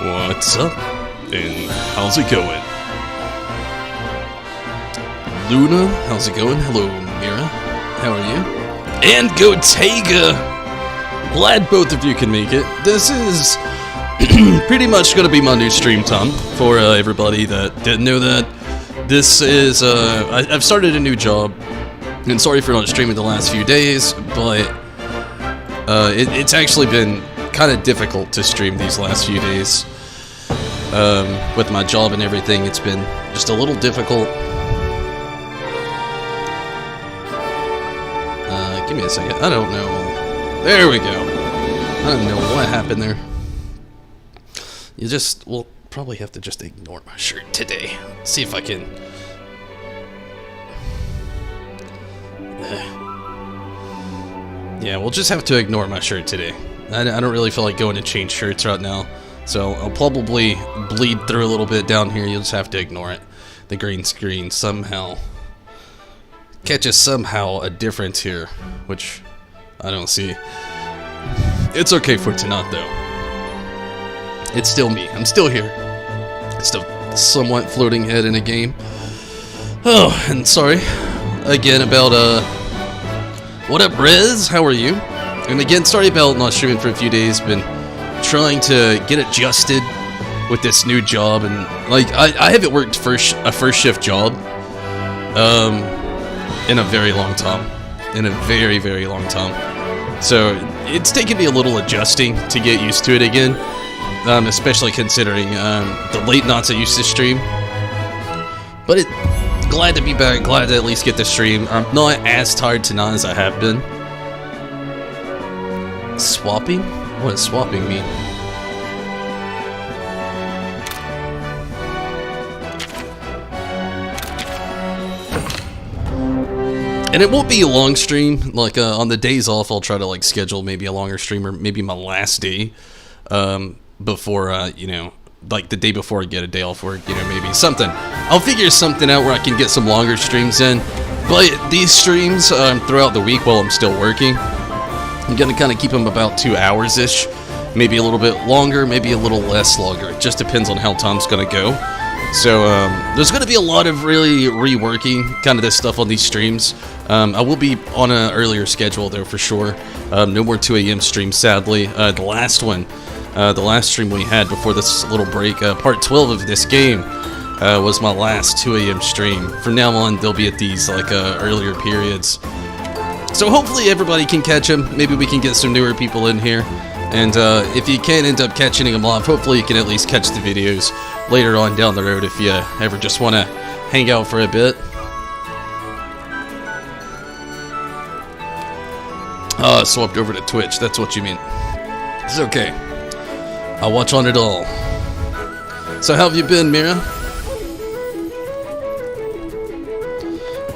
What's up? And how's it going? Luna, how's it going? Hello, Mira. How are you? And Gotega! Glad both of you can make it. This is pretty much going to be my new stream time for everybody that didn't know that. This is, I've started a new job, and sorry for not streaming the last few days, but it's actually been kind of difficult to stream these last few days. With my job and everything, it's been just a little difficult. Give me a second. I don't know. There we go. I don't know what happened there. We'll probably have to just ignore my shirt today. See if I can. Yeah, we'll just have to ignore my shirt today. I don't really feel like going to change shirts right now. So I'll probably bleed through a little bit down here. You'll just have to ignore it. The green screen somehow catches somehow a difference here, which I don't see. It's okay for tonight though. It's still me. I'm still here. Still somewhat floating head in a game. Oh, and sorry again about what up, Rez? How are you? And again, sorry about not streaming for a few days. Been trying to get adjusted with this new job, and like I haven't worked a first shift job in a very long time. In a very, very long time. So it's taken me a little adjusting to get used to it again. Especially considering the late nights I used to stream. But glad to be back, glad to at least get to stream. I'm not as tired tonight as I have been. Swapping? What does swapping mean? And it won't be a long stream. Like on the days off, I'll try to like schedule maybe a longer stream, or maybe my last day. Before, you know, like the day before I get a day off work, you know, maybe something. I'll figure something out where I can get some longer streams in. But these streams throughout the week while I'm still working, I'm going to kind of keep them about 2 hours-ish. Maybe a little bit longer, maybe a little less longer. It just depends on how time's going to go. So there's going to be a lot of really reworking kind of this stuff on these streams. I will be on an earlier schedule though for sure. No more 2 a.m. streams sadly. The last stream we had before this little break, part 12 of this game, was my last 2 a.m. stream. From now on, they'll be at these like earlier periods. So hopefully everybody can catch them. Maybe we can get some newer people in here. And if you can't end up catching them live, hopefully you can at least catch the videos later on down the road if you ever just want to hang out for a bit. Swapped over to Twitch. That's what you mean. It's okay. I'll watch on it all. So how have you been, Mira?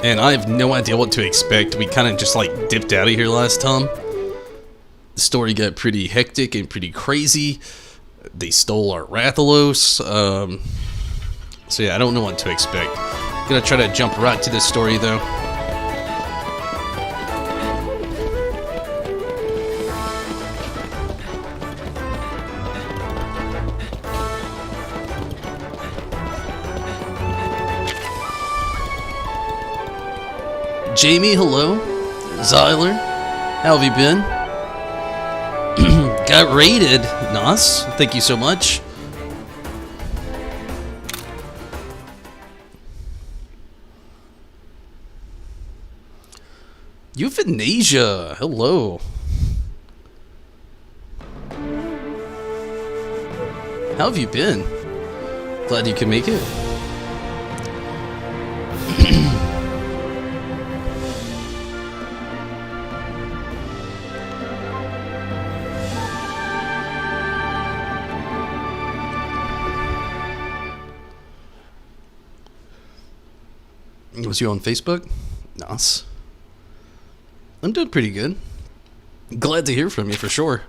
And I have no idea what to expect. We kind of just like dipped out of here last time. The story got pretty hectic and pretty crazy. They stole our Rathalos. So yeah, I don't know what to expect. Gonna try to jump right to this story though. Jamie, hello. Zyler, how have you been? Got raided. Nice. Thank you so much. Euthanasia. Hello. How have you been? Glad you can make it. Was you on Facebook? Nice. I'm doing pretty good. Glad to hear from you for sure.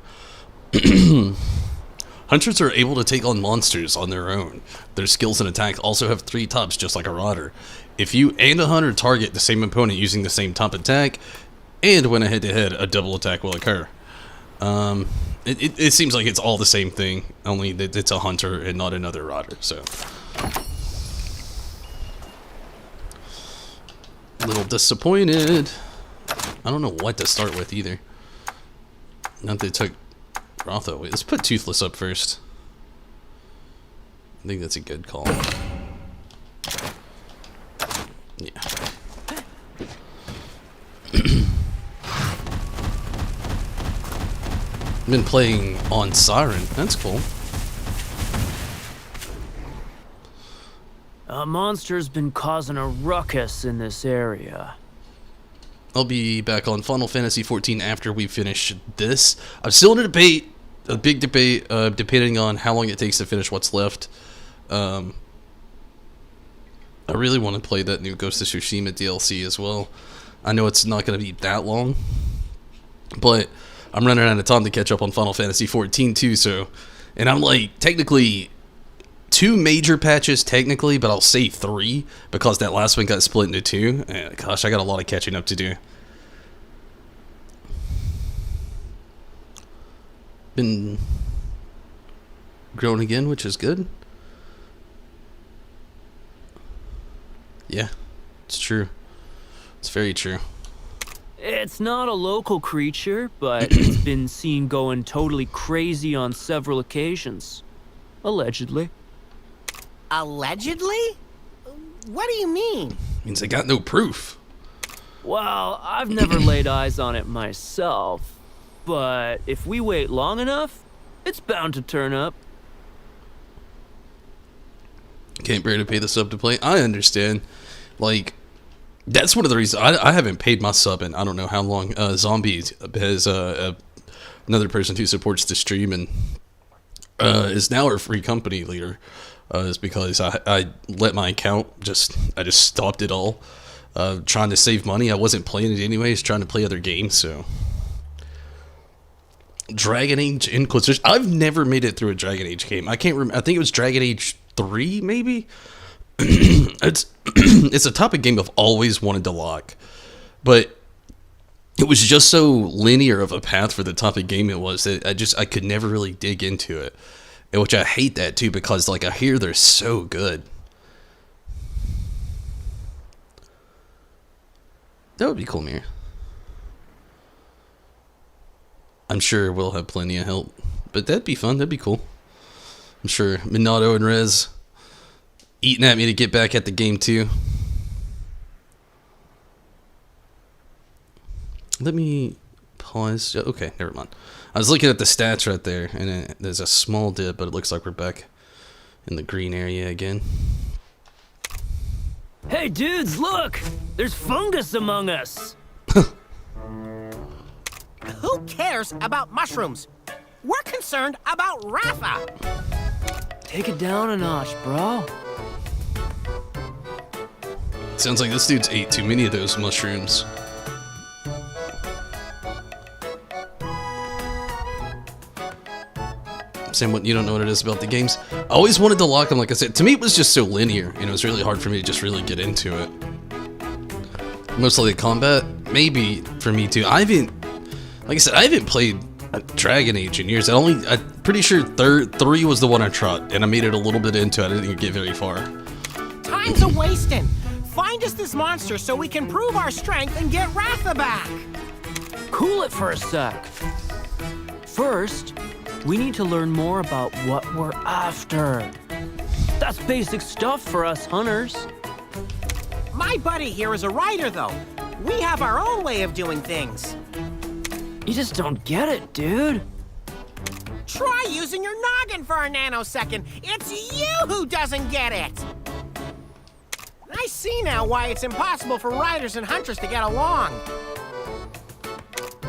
Hunters are able to take on monsters on their own. Their skills and attack also have 3 types, just like a Rodder. If you and a hunter target the same opponent using the same type attack, and when a head-to-head, a double attack will occur. It seems like it's all the same thing, only that it's a hunter and not another rotter, so. A little disappointed. I don't know what to start with either. Not that they took Rotho away. Let's put Toothless up first. I think that's a good call. Yeah. Been playing on Siren. That's cool. A monster's been causing a ruckus in this area. I'll be back on Final Fantasy XIV after we finish this. I'm still in a debate, a big debate, depending on how long it takes to finish what's left. I really want to play that new Ghost of Tsushima DLC as well. I know it's not going to be that long, but I'm running out of time to catch up on Final Fantasy XIV too, so... And I'm like, technically, 2 major patches, technically, but I'll say 3, because that last one got split into 2. And gosh, I got a lot of catching up to do. Been growing again, which is good. Yeah, it's true. It's very true. It's not a local creature, but it's been seen going totally crazy on several occasions. Allegedly. Allegedly? What do you mean? Means I got no proof. Well, I've never laid eyes on it myself, but if we wait long enough, it's bound to turn up. Can't bear to pay the sub to play. I understand. Like, that's one of the reasons I haven't paid my sub in I don't know how long. Zombies has another person who supports the stream and is now our free company leader. Is because I let my account I just stopped it all. Trying to save money. I wasn't playing it anyways, trying to play other games, so. Dragon Age Inquisition. I've never made it through a Dragon Age game. I can't remember. I think it was Dragon Age 3, maybe? It's a type of game I've always wanted to lock. But it was just so linear of a path for the type of game it was that I could never really dig into it. And which I hate that too, because like I hear they're so good. That would be cool, Mir. I'm sure we'll have plenty of help. But that'd be fun, that'd be cool. I'm sure Minato and Rez eating at me to get back at the game too. Let me pause. Okay, never mind. I was looking at the stats right there, and there's a small dip, but it looks like we're back in the green area again. Hey dudes, look! There's fungus among us! Who cares about mushrooms? We're concerned about Rafa. Take it down a notch, bro. Sounds like this dude's ate too many of those mushrooms. Sam, what you don't know what it is about the games? I always wanted to lock them, like I said. To me, it was just so linear, and it was really hard for me to just really get into it. Mostly the combat, maybe for me too. I haven't, like I said, I haven't played Dragon Age in years. I'm pretty sure 3 was the one I tried, and I made it a little bit into it. I didn't even get very far. Time's a-wasting. Find us this monster so we can prove our strength and get Ratha back. Cool it for a sec. First, we need to learn more about what we're after. That's basic stuff for us hunters. My buddy here is a writer, though. We have our own way of doing things. You just don't get it, dude. Try using your noggin for a nanosecond. It's you who doesn't get it. I see now why it's impossible for riders and hunters to get along.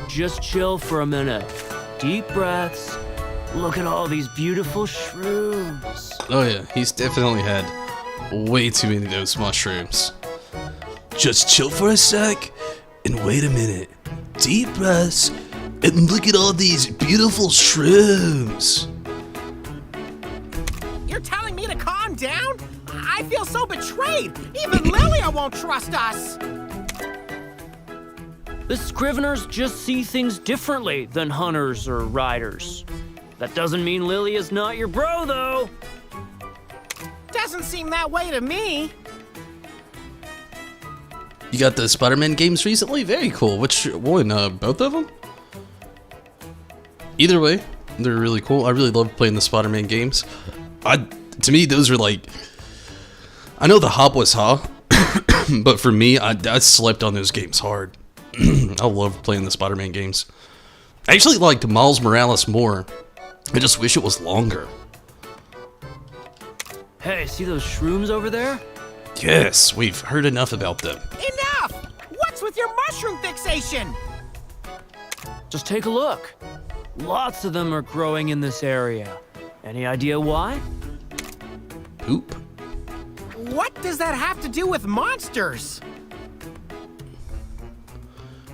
Just chill for a minute. Deep breaths. Look at all these beautiful shrooms. Oh yeah, he's definitely had way too many of those mushrooms. Just chill for a sec and wait a minute. Deep breaths and look at all these beautiful shrooms. You're telling me to calm down? I feel so betrayed. Even Lilia won't trust us. The Scriveners just see things differently than hunters or riders. That doesn't mean Lily is not your bro, though. Doesn't seem that way to me. You got the Spider-Man games recently? Very cool. Which one? Both of them? Either way, they're really cool. I really love playing the Spider-Man games. To me, those are like... I know the hop was hot, but for me, I slept on those games hard. I love playing the Spider-Man games. I actually liked Miles Morales more. I just wish it was longer. Hey, see those shrooms over there? Yes, we've heard enough about them. Enough! What's with your mushroom fixation? Just take a look. Lots of them are growing in this area. Any idea why? Oop. What does that have to do with monsters?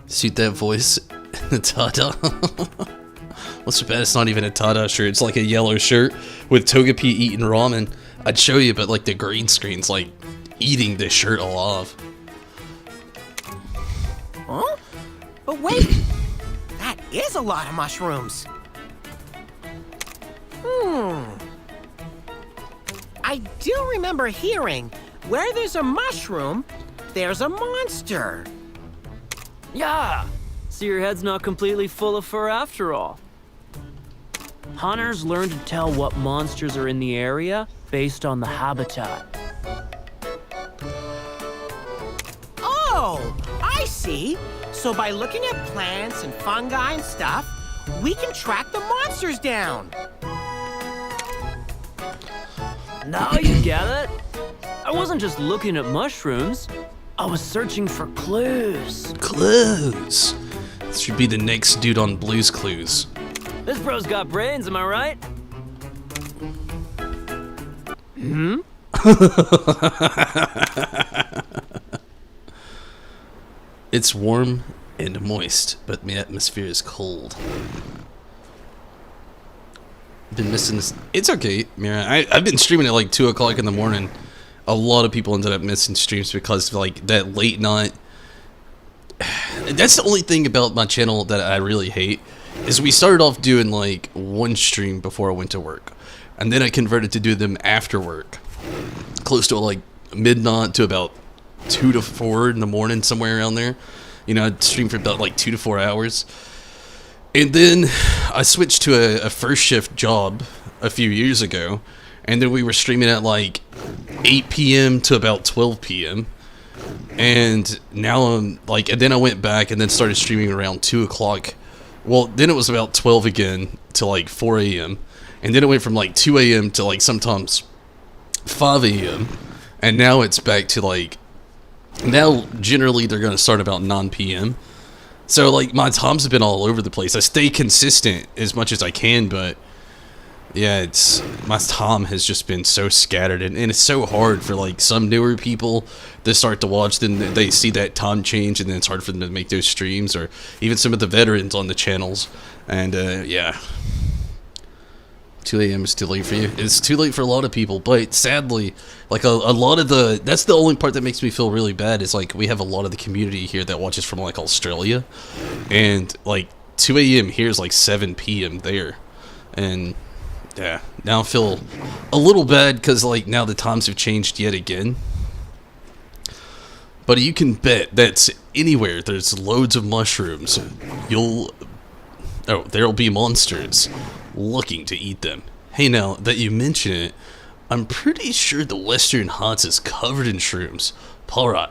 See that voice? Tada. What's so bad? It's not even a Tada shirt. It's like a yellow shirt with Togepi eating ramen. I'd show you, but like the green screen's like eating this shirt alive. Huh? But wait, that is a lot of mushrooms. I do remember hearing, where there's a mushroom, there's a monster. Yeah! So your head's not completely full of fur after all. Hunters learn to tell what monsters are in the area based on the habitat. Oh, I see. So by looking at plants and fungi and stuff, we can track the monsters down. Now you get it? I wasn't just looking at mushrooms. I was searching for clues. Clues. This should be the next dude on Blue's Clues. This bro's got brains, am I right? It's warm and moist, but the atmosphere is cold. Been missing this. It's okay, Mira. I've been streaming at like 2 o'clock in the morning. A lot of people ended up missing streams because of like that late night. That's the only thing about my channel that I really hate, is we started off doing like one stream before I went to work, and then I converted to do them after work, close to like midnight to about 2 to 4 in the morning, somewhere around there. You know, I'd stream for about like 2 to 4 hours. And then I switched to a first shift job a few years ago, and then we were streaming at like 8 p.m. to about 12 p.m. And now I'm like, and then I went back and then started streaming around 2 o'clock. Well, then it was about 12 again to like 4 a.m. And then it went from like 2 a.m. to like sometimes 5 a.m. And now it's back to like, now generally they're going to start about 9 p.m. So like my times have been all over the place. I stay consistent as much as I can, but yeah, it's, my time has just been so scattered, and it's so hard for like some newer people to start to watch, then they see that time change, and then it's hard for them to make those streams, or even some of the veterans on the channels. And yeah, 2 a.m. is too late for you. It's too late for a lot of people, but sadly, like a lot of the, that's the only part that makes me feel really bad, is like we have a lot of the community here that watches from like Australia, and like 2 a.m. here is like 7 p.m. there. And yeah, now I feel a little bad because like now the times have changed yet again. But you can bet that anywhere there's loads of mushrooms, there'll be monsters looking to eat them. Hey, now that you mention it, I'm pretty sure the Western Hots is covered in shrooms. Alright,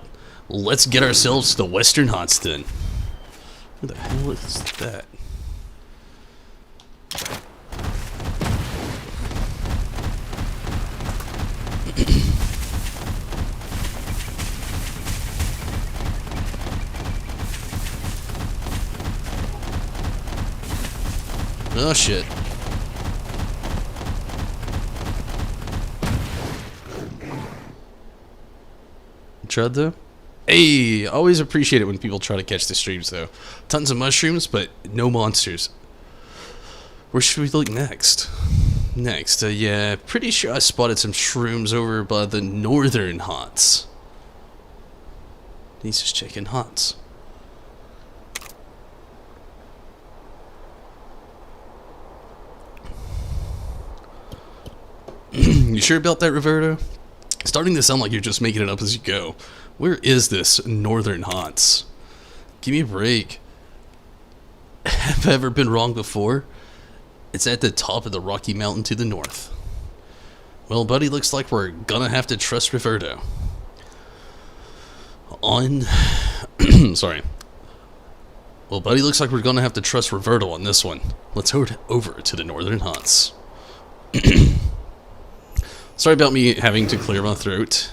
let's get ourselves to the Western Hots then. Who the hell is that? Oh shit. Tried though? Hey, always appreciate it when people try to catch the streams though. Tons of mushrooms, but no monsters. Where should we look next? Yeah, pretty sure I spotted some shrooms over by the Northern Hots. He's just checking Hots. You sure about that, Roberto? Starting to sound like you're just making it up as you go. Where is this Northern Haunts? Give me a break. Have I ever been wrong before? It's at the top of the Rocky Mountain to the north. Well, buddy, looks like we're gonna have to trust Roberto. Sorry. Well, buddy, looks like we're gonna have to trust Roberto on this one. Let's head over to the Northern Haunts. Sorry about me having to clear my throat.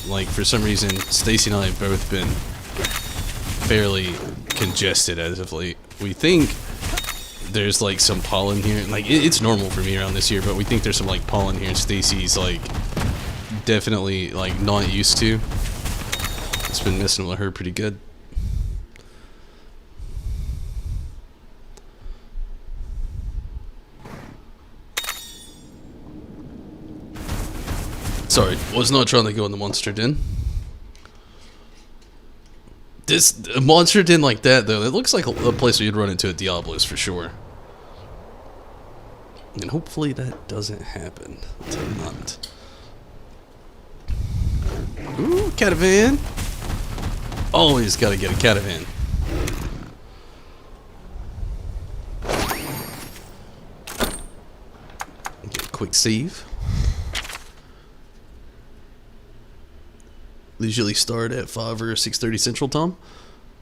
Like, for some reason, Stacy and I have both been fairly congested as of late. We think there's, like, some pollen here. Like, it's normal for me around this year, but we think there's some, like, pollen here. Stacy's, like, definitely, like, not used to. It's been messing with her pretty good. Sorry, was not trying to go in the monster den. A monster den like that, though, it looks like a place where you'd run into a Diablos for sure. And hopefully that doesn't happen tonight. Ooh, catavan. Always gotta get a catavan. Get a quick save. Usually start at 5 or 6:30 Central Time.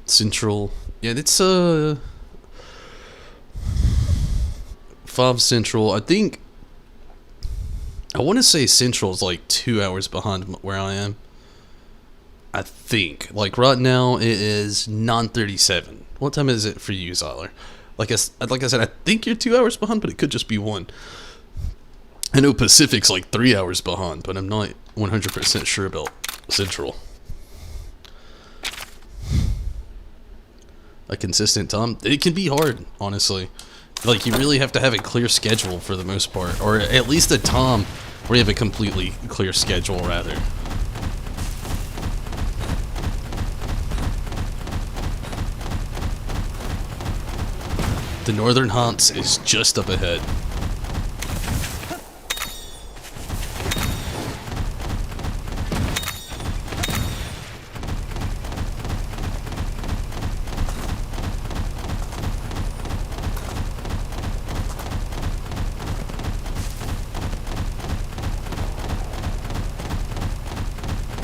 Central, yeah, it's 5 Central. I think I want to say Central is like 2 hours behind where I am. I think, like, right now it is 9:37. What time is it for you, Zyler? Like I said, I think you're 2 hours behind, but it could just be 1. I know Pacific's like 3 hours behind, but I'm not 100% sure about Central. A consistent time, it can be hard, honestly. Like, you really have to have a clear schedule for the most part, or at least a time where you have a completely clear schedule, rather. The Northern Haunts is just up ahead.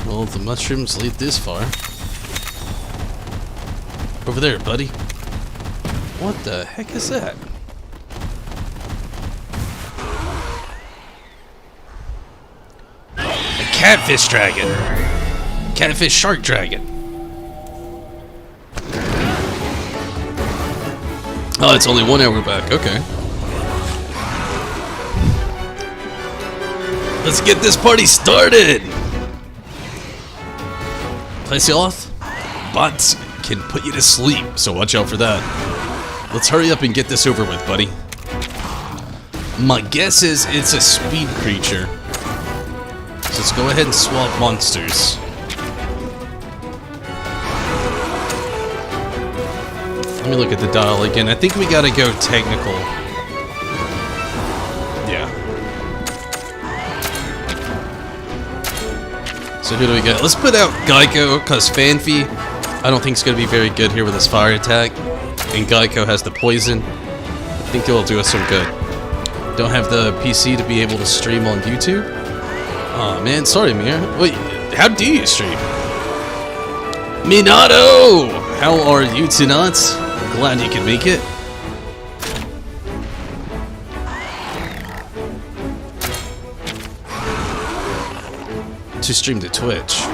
Well, the mushrooms lead this far. Over there, buddy. What the heck is that? A catfish dragon. Catfish shark dragon. Oh, it's only 1 hour back. Okay. Let's get this party started. Place you off? Bots can put you to sleep, so watch out for that. Let's hurry up and get this over with, buddy. My guess is it's a speed creature. So let's go ahead and swap monsters. Let me look at the dial again. I think we gotta go technical. Yeah. So who do we get? Let's put out Geico, because Fanfi, I don't think it's going to be very good here with his fire attack. And Geico has the poison. I think it'll do us some good. Don't have the PC to be able to stream on YouTube. Oh man, sorry Mir. Wait, how do you stream? Minato! How are you tonight? I'm glad you can make it. To stream to Twitch.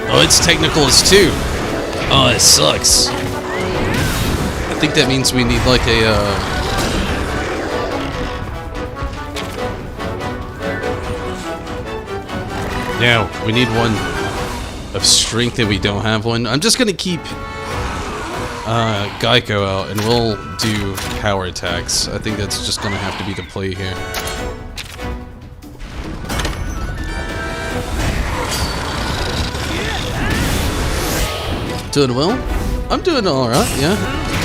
Oh, it's technicals too. Oh, it sucks. I think that means we need like a yeah, we need one of strength and we don't have one. I'm just gonna keep Geico out, and we'll do power attacks. I think that's just gonna have to be the play here. Doing well? I'm doing alright, yeah.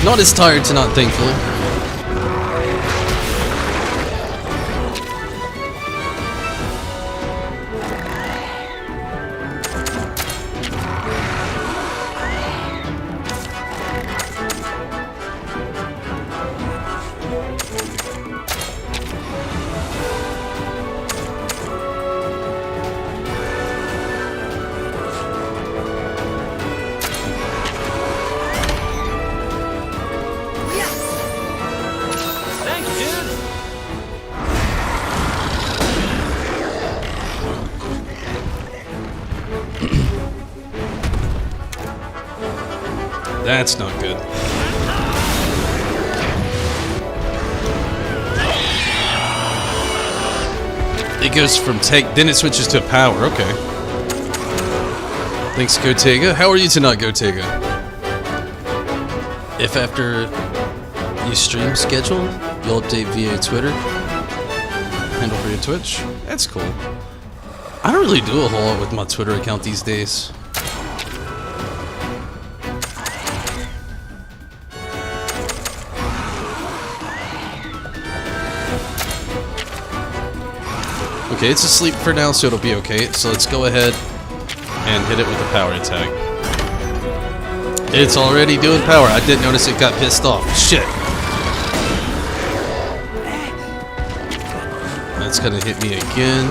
Not as tired tonight, thankfully. Thanks, dude. That's not good. It goes from take, then it switches to power. Okay. Thanks, Gotega. How are you tonight, Gotega? If after you stream schedule, you'll update via Twitter handle for your Twitch. That's cool. I don't really do a whole lot with my Twitter account these days. Okay, it's asleep for now, so it'll be okay. So let's go ahead and hit it with a power attack. It's already doing power. I didn't notice it got pissed off. Shit. That's gonna hit me again.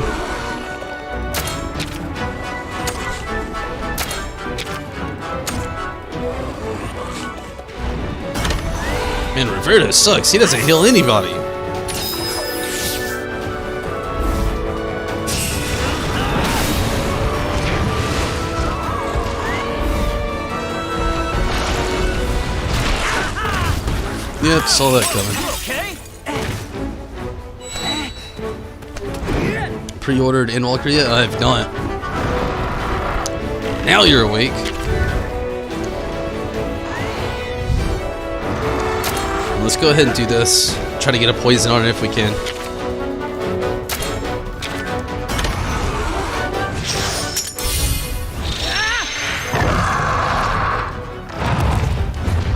Man, Roberto sucks. He doesn't heal anybody. Yep, saw that coming. Okay. Pre-ordered Endwalker yet? I have not. Now you're awake. Let's go ahead and do this. Try to get a poison on it if we can.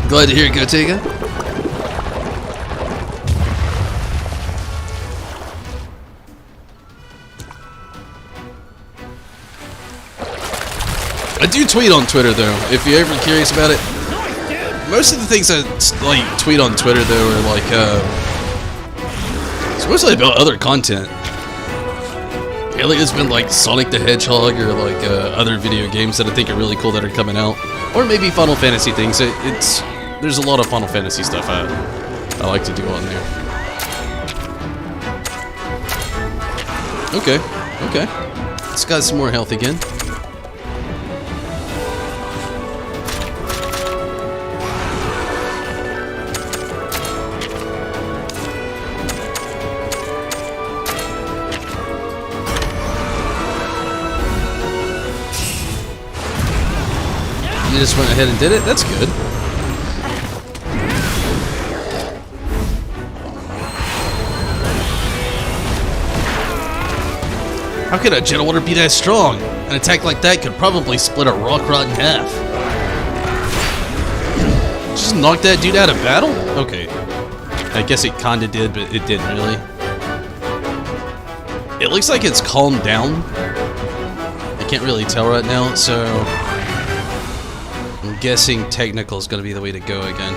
Glad to hear it, Gotega. I do tweet on Twitter though, if you're ever curious about it. Most of the things I like tweet on Twitter though are like it's mostly about other content. Lately it's been like Sonic the Hedgehog or like other video games that I think are really cool that are coming out, or maybe Final Fantasy things. There's a lot of Final Fantasy stuff I like to do on there. Okay, okay. It's got some more health again. You just went ahead and did it? That's good. How could a Gentle Water be that strong? An attack like that could probably split a rock rod in half. Just knock that dude out of battle? Okay. I guess it kinda did, but it didn't really. It looks like it's calmed down. I can't really tell right now, so I'm guessing technical is going to be the way to go again.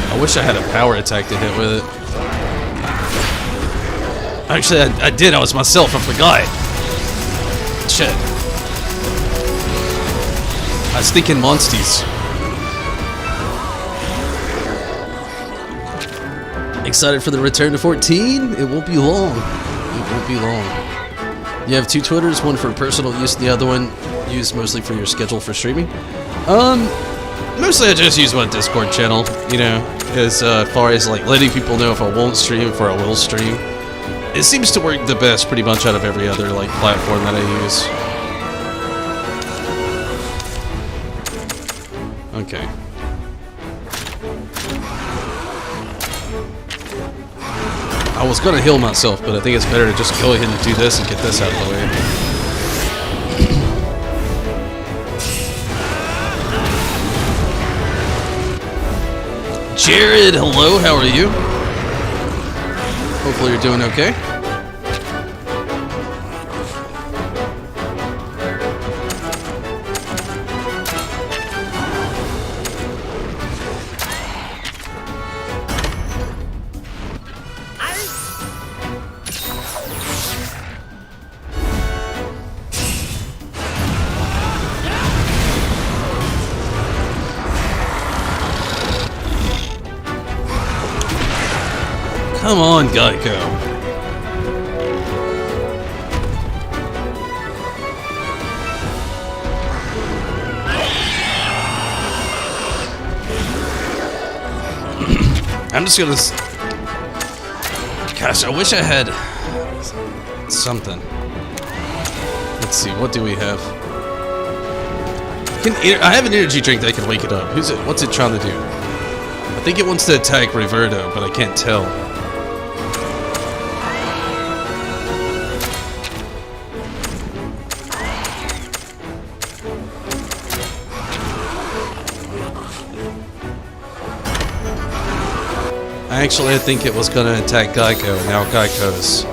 I wish I had a power attack to hit with it. Actually, I did. I was myself. I forgot. Shit. I was thinking Monsties. Excited for the return to 14? It won't be long. It won't be long. You have two Twitters, one for personal use, the other one used mostly for your schedule for streaming. Mostly I just use my Discord channel, you know, as far as like letting people know if I won't stream, if I will stream. It seems to work the best pretty much out of every other like platform that I use. Okay. I was gonna heal myself, but I think it's better to just go ahead and do this and get this out of the way. Jared, hello, how are you? Hopefully you're doing okay. Come on, Geico. I'm just gonna... Gosh, I wish I had something. Let's see, what do we have? I have an energy drink that can wake it up. What's it trying to do? I think it wants to attack Reverdo, but I can't tell. Actually, I think it was gonna attack Geico, and now Geico's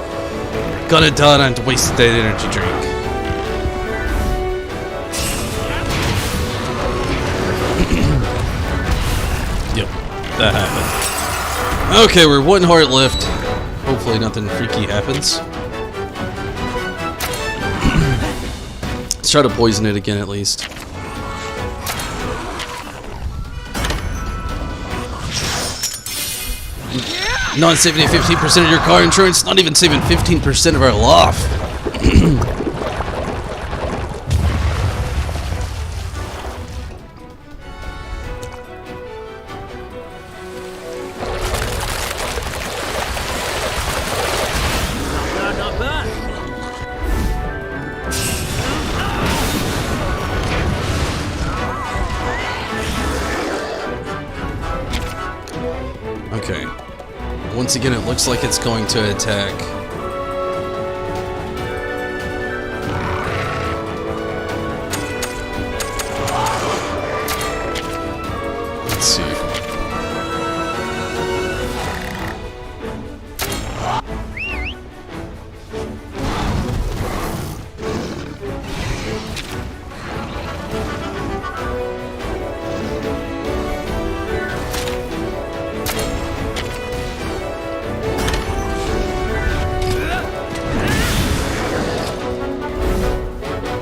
gonna die and waste that energy drink. Yep, that happened. Okay, we're one heart left. Hopefully nothing freaky happens. Let's try to poison it again at least. Not saving 15% of your car insurance, not even saving 15% of our life. Not bad. Okay. Once again, it looks like it's going to attack. Let's see.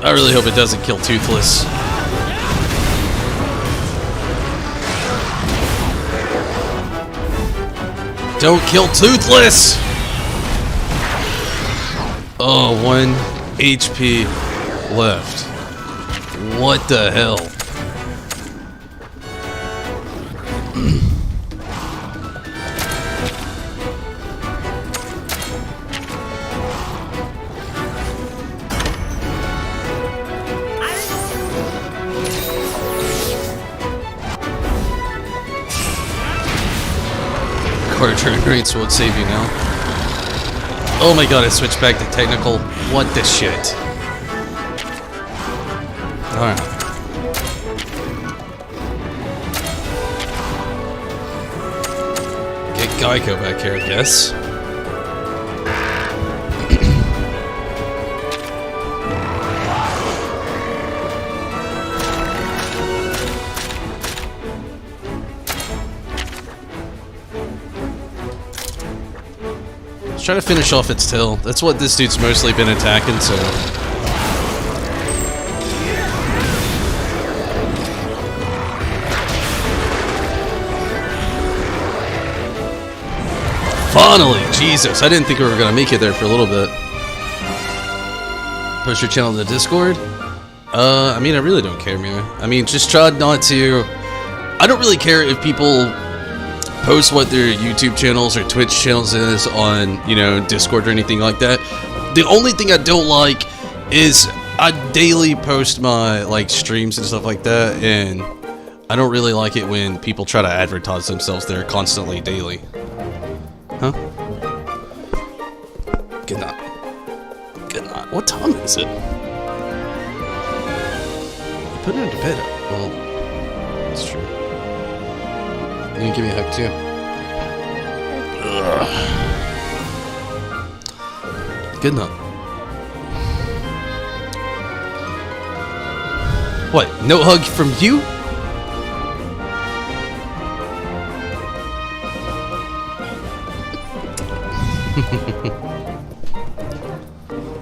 I really hope it doesn't kill Toothless. Don't kill Toothless! Oh, 1 HP left. What the hell? Quarter turn rates won't save you now. Oh my god, I switched back to technical. What the shit? Alright. Get Geico back here, I guess. Let's try to finish off its tail. That's what this dude's mostly been attacking, so... Finally! Jesus, I didn't think we were gonna make it there for a little bit. Post your channel to the Discord? I mean, I really don't care, man. I mean, just try not to... I don't really care if people post what their YouTube channels or Twitch channels is on, you know, Discord or anything like that. The only thing I don't like is I daily post my, like, streams and stuff like that, and I don't really like it when people try to advertise themselves there constantly, daily. Huh? Good night. Good night. What time is it? You put her to bed. Well, that's true. You gonna give me a hug too? Ugh. Good night. What? No hug from you?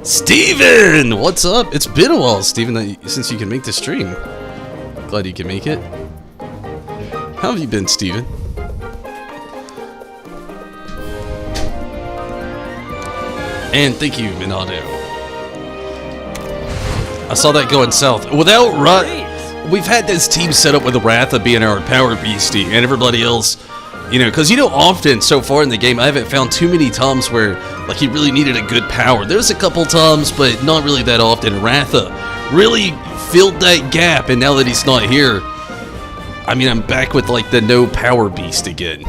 Steven! What's up? It's been a while, Steven, since you can make the stream. Glad you can make it. How have you been, Steven? And thank you, Minato. I saw that going south. Without we've had this team set up with Ratha being our power beastie and everybody else, you know, because often so far in the game I haven't found too many times where like he really needed a good power. There's a couple times, but not really that often. Ratha really filled that gap, and now that he's not here, I mean, I'm back with like the no power beast again.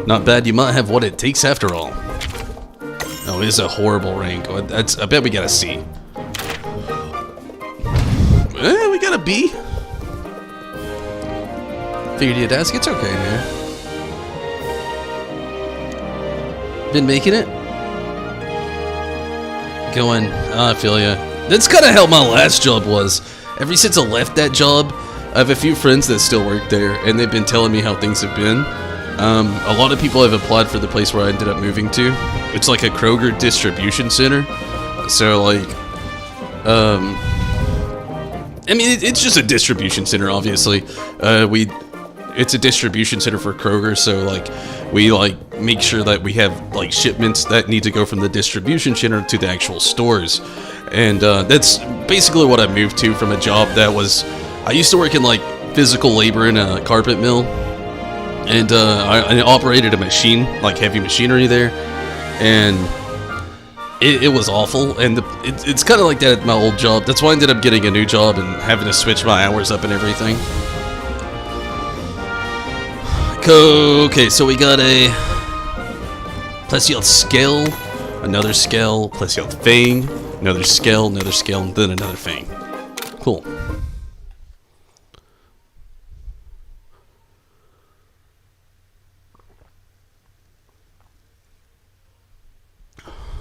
Not bad. You might have what it takes after all. Oh, it is a horrible rank. I bet we got a C. We got a B. Figured you'd ask. It's okay, man. Been making it? Going, I feel ya. That's kind of how my last job was. Ever since I left that job, I have a few friends that still work there, and they've been telling me how things have been. A lot of people have applied for the place where I ended up moving to. It's like a Kroger distribution center. So, like, I mean, it's just a distribution center, obviously. It's a distribution center for Kroger, so, like, we, like, make sure that we have, like, shipments that need to go from the distribution center to the actual stores. And, that's basically what I moved to from a job that was... I used to work in, like, physical labor in a carpet mill. And, I operated a machine, like, heavy machinery there. And... It was awful, and it's kind of like that at my old job. That's why I ended up getting a new job and having to switch my hours up and everything. Okay, so we got a Plesioth Scale, another Scale, Plesioth Fang, another Scale, and then another Fang. Cool.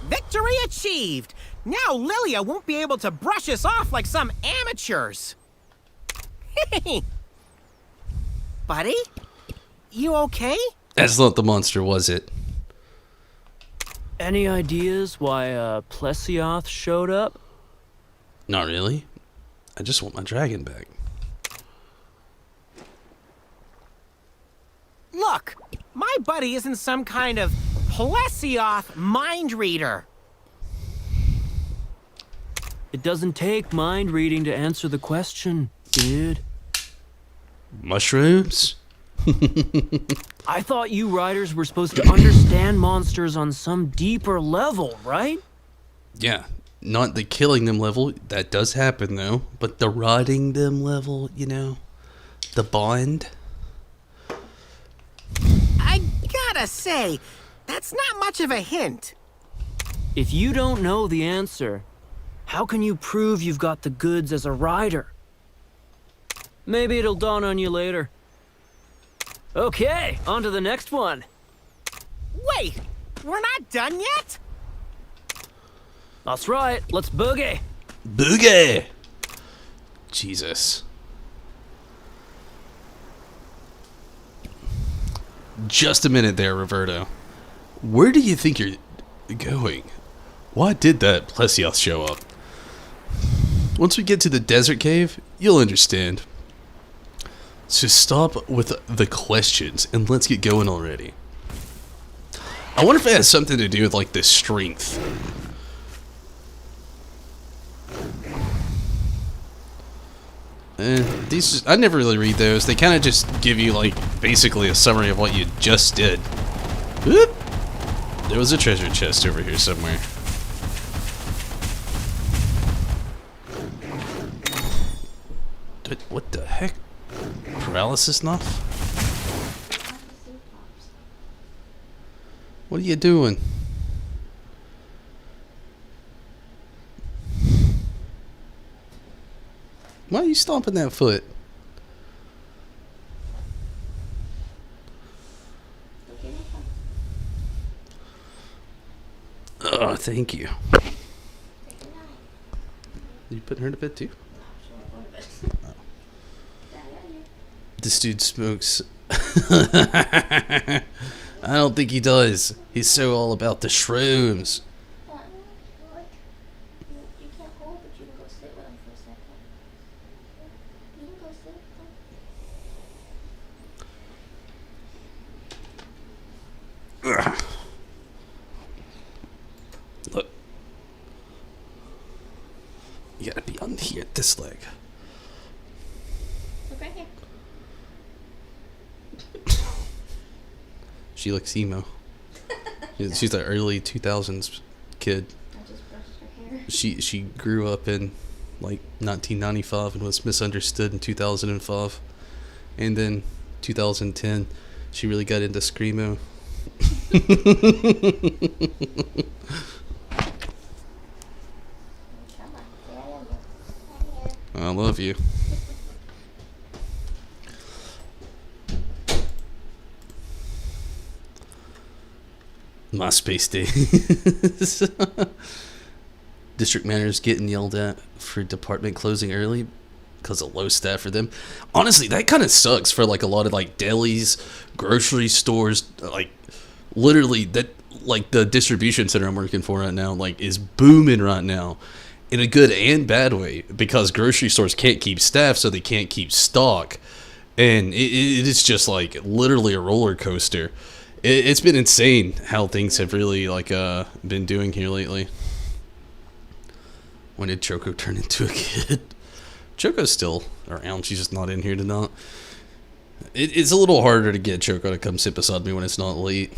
Victory achieved! Now Lilia won't be able to brush us off like some amateurs. Buddy? You okay? That's not the monster, was it? Any ideas why Plesioth showed up? Not really. I just want my dragon back. Look, my buddy isn't some kind of Plesioth mind reader. It doesn't take mind reading to answer the question, dude. Mushrooms? I thought you riders were supposed to understand monsters on some deeper level, right? Yeah, not the killing them level. That does happen, though. But the riding them level, you know? The bond? I gotta say, that's not much of a hint. If you don't know the answer, how can you prove you've got the goods as a rider? Maybe it'll dawn on you later. Okay, on to the next one. Wait, we're not done yet? That's right, let's boogie. Boogie! Jesus. Just a minute there, Roberto. Where do you think you're going? Why did that Plesioth show up? Once we get to the desert cave, you'll understand. So stop with the questions and let's get going already. I wonder if it has something to do with like the strength. These I never really read those. They kind of just give you like basically a summary of what you just did. Whoop. There was a treasure chest over here somewhere. What the heck? Paralysis Nuff? What are you doing? Why are you stomping that foot? Oh, thank you. You putting her to bed too? Oh. This dude smokes. I don't think he does. He's so all about the shrooms. You can't hold, but you can go sit with him for a second. You can go sit with him. Ugh. Look. You gotta be on here, this leg. Look right here. She looks emo. She's the early 2000s kid. I just brushed her hair. She grew up in like 1995 and was misunderstood in 2005, and then 2010 she really got into screamo. I love you. MySpace days. District managers getting yelled at for department closing early because of low staff for them. Honestly, that kind of sucks for like a lot of like delis, grocery stores, like literally that, like the distribution center I'm working for right now, like is booming right now in a good and bad way because grocery stores can't keep staff, so they can't keep stock. And it is just like literally a roller coaster. It's been insane how things have really like been doing here lately. When did Choco turn into a kid? Choco's still around. She's just not in here tonight. It's a little harder to get Choco to come sit beside me when it's not late.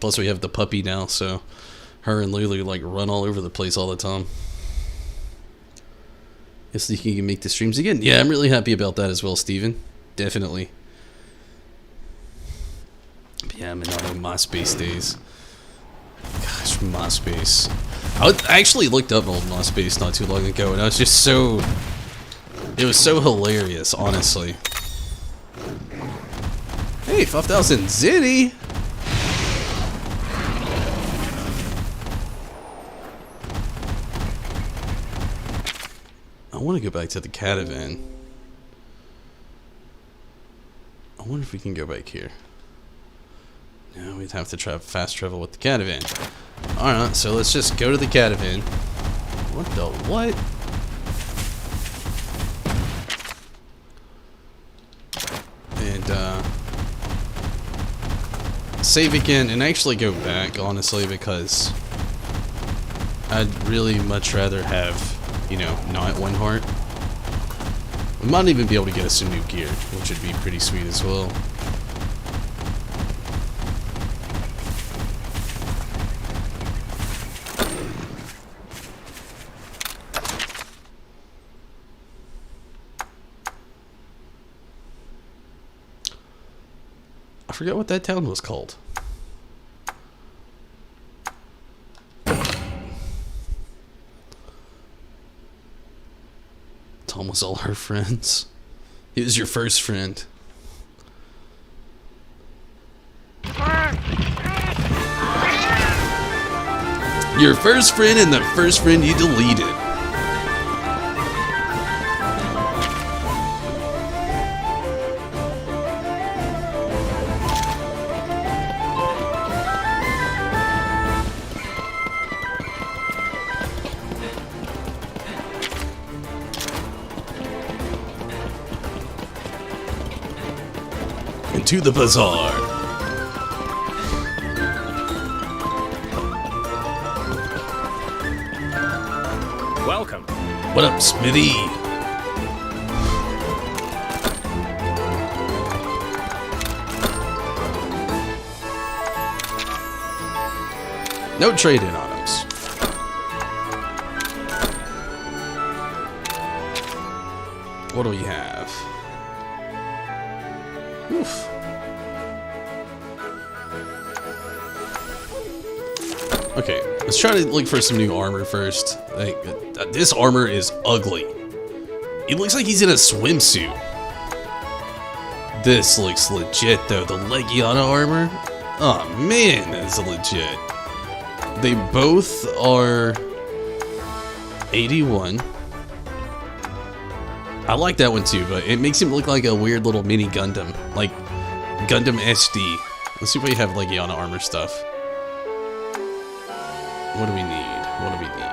Plus we have the puppy now, so her and Lulu like run all over the place all the time. Guess you can make the streams again. Yeah, I'm really happy about that as well, Steven. Definitely. But yeah, I'm in all MySpace days. Gosh, MySpace. I actually looked up old MySpace not too long ago, and I was just so... It was so hilarious, honestly. Hey, 5,000 Zitty! I want to go back to the caravan. I wonder if we can go back here. No, we'd have to fast travel with the caravan. Alright, so let's just go to the caravan. What the what? And save again and actually go back, honestly, because I'd really much rather have, you know, not one heart. We might even be able to get us some new gear, which would be pretty sweet as well. I forgot what that town was called. Tom was all her friends. He was your first friend. Your first friend and the first friend you deleted. Into the bazaar. Welcome. What up, Smithy? No trade-in items. What do we have? Oof. Okay, let's try to look for some new armor first. Like, this armor is ugly. He looks like he's in a swimsuit. This looks legit though. The Legiana armor. Oh man, that's legit. They both are 81. I like that one too, but it makes him look like a weird little mini Gundam. Like Gundam SD. Let's see if we have Legiana armor stuff. What do we need? What do we need?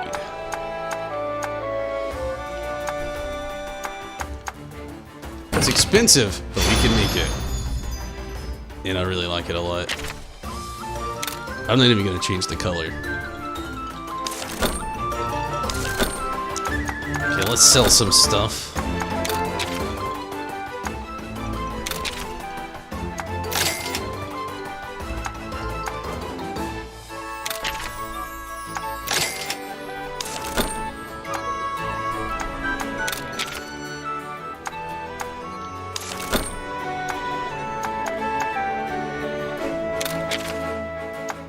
It's expensive, but we can make it. And I really like it a lot. I'm not even gonna change the color. Okay, let's sell some stuff.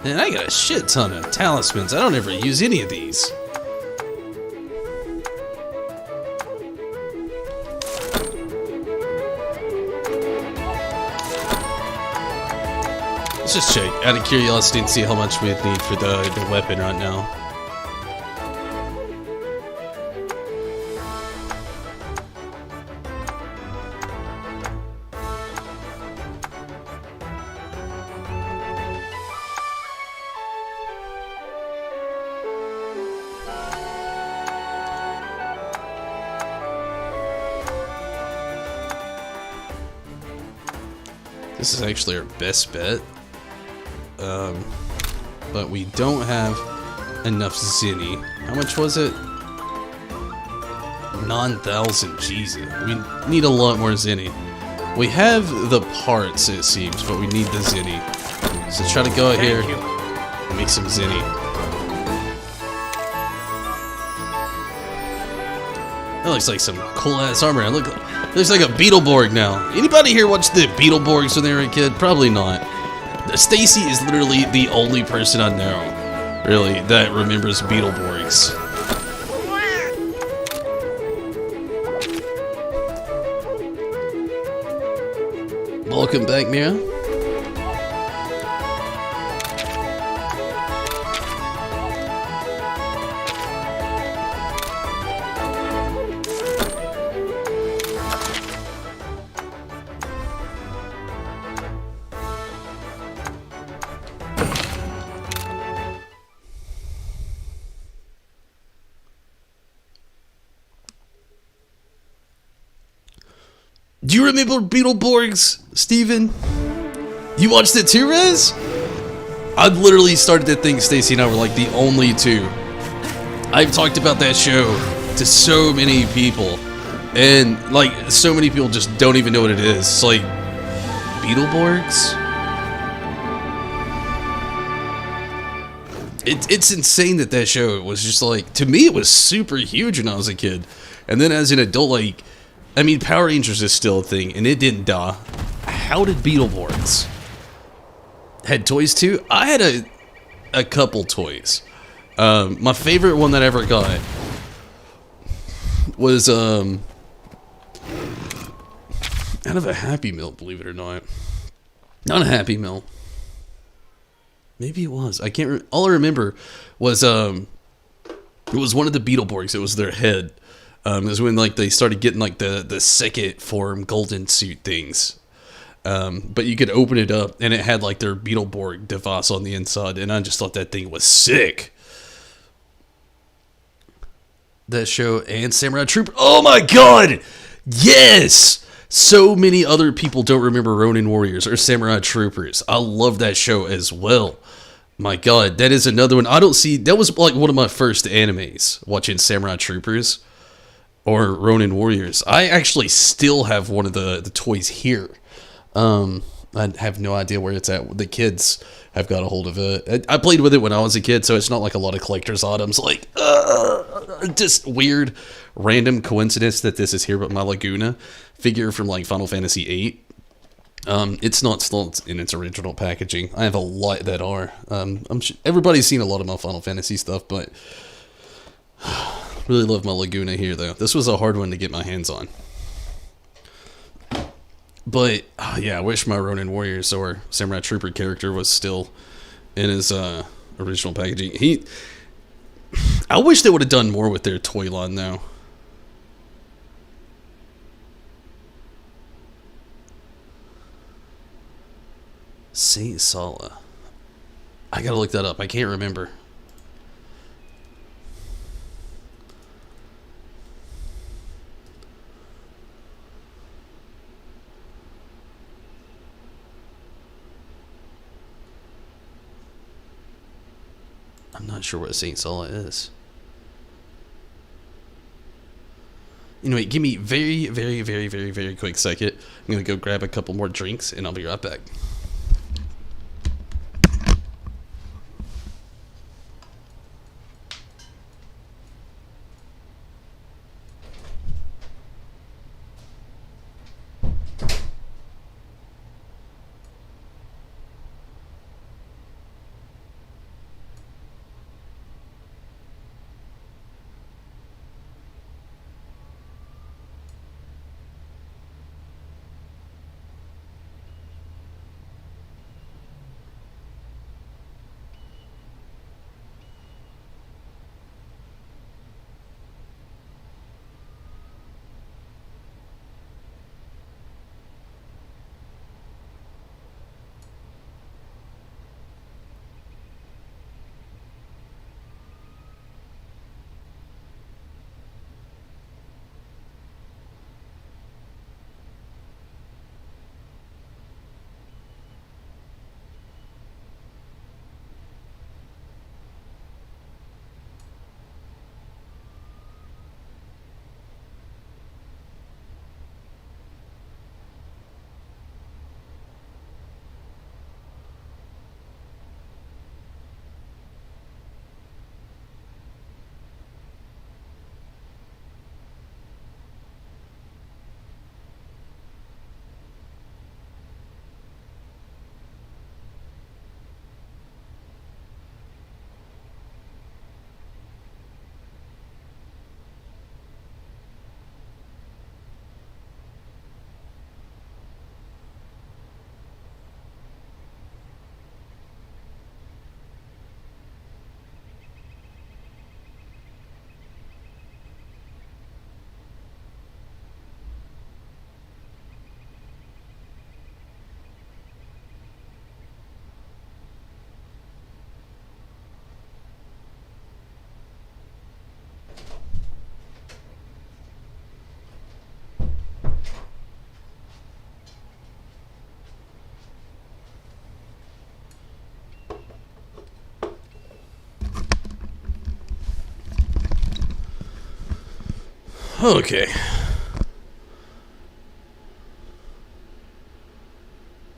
And I got a shit ton of talismans. I don't ever use any of these. Let's just check out of curiosity and see how much we need for the weapon right now. This is actually our best bet. But we don't have enough Zinni. How much was it? 9,000, Jesus. We need a lot more Zinni. We have the parts, it seems, but we need the Zinni. So try to go out here and make some Zinni. That looks like some cool ass armor. It looks like a Beetleborg now. Anybody here watch the Beetleborgs when they were a kid? Probably not. Stacy is literally the only person I know, really, that remembers Beetleborgs. Welcome back, Mira. Do you remember Beetleborgs, Steven? You watched it too, Rez? I've literally started that thing. Stacy and I were like the only two. I've talked about that show to so many people, and like so many people just don't even know what it is. It's like Beetleborgs. It's insane that show was just like, to me it was super huge when I was a kid, and then as an adult, like, I mean, Power Rangers is still a thing, and it didn't die. How did Beetleborgs? Had toys too? I had a couple toys. My favorite one that I ever got was out of a Happy Meal, believe it or not. Not a Happy Meal. Maybe it was. I can't. All I remember was it was one of the Beetleborgs. It was their head. It was when like they started getting like the second form golden suit things. But you could open it up and it had like their Beetleborg device on the inside, and I just thought that thing was sick. That show and Samurai Trooper. Oh my god! Yes! So many other people don't remember Ronin Warriors or Samurai Troopers. I love that show as well. My god, that is another one. I don't see. That was like one of my first animes, watching Samurai Troopers or Ronin Warriors. I actually still have one of the toys here. I have no idea where it's at. The kids have got a hold of it. I played with it when I was a kid, so it's not like a lot of collector's items. Like, just weird, random coincidence that this is here, but my Laguna figure from like Final Fantasy VIII. It's not still in its original packaging. I have a lot that are. I'm sure everybody's seen a lot of my Final Fantasy stuff, but Really love my Laguna here, though. This was a hard one to get my hands on. But, yeah, I wish my Ronin Warriors or Samurai Trooper character was still in his original packaging. I wish they would have done more with their toy line, though. Saint Sala. I gotta look that up. I can't remember. I'm not sure what Saint Sala is. Anyway, give me very, very, very, very, very quick second. I'm gonna go grab a couple more drinks and I'll be right back. Okay.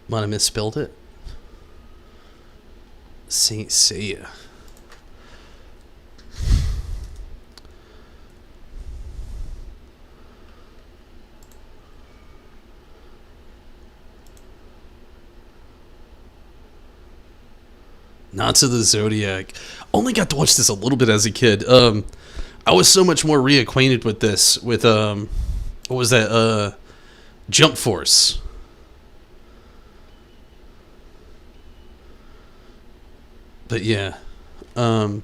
Might have misspelled it. Saint Seiya. Knights of the Zodiac. Only got to watch this a little bit as a kid. I was so much more reacquainted with this with what was that? Jump Force. But yeah. Gosh,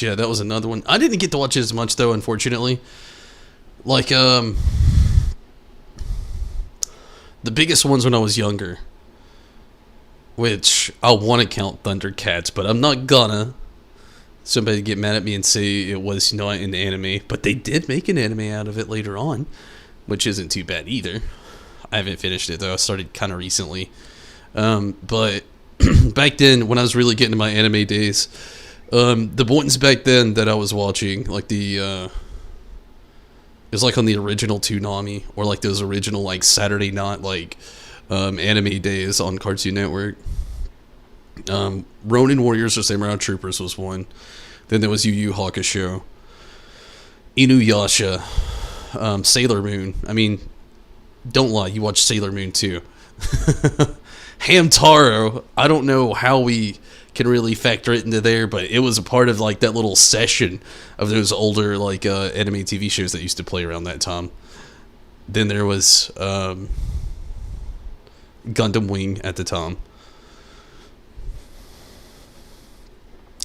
yeah, that was another one. I didn't get to watch it as much though, unfortunately. Like the biggest ones when I was younger. Which I want to count Thundercats, but I'm not gonna. Somebody get mad at me and say it was not an anime, but they did make an anime out of it later on, which isn't too bad either. I haven't finished it though. I started kind of recently, but back then when I was really getting to my anime days, the ones back then that I was watching, like it was like on the original Toonami or like those original like Saturday night like anime days on Cartoon Network. Ronin Warriors or Samurai Troopers was one. Then there was Yu Yu Hakusho, Inuyasha, Sailor Moon. I mean, don't lie, you watched Sailor Moon too. Hamtaro. I don't know how we can really factor it into there, but it was a part of like that little session of those older like anime TV shows that used to play around that time. Then there was Gundam Wing at the time.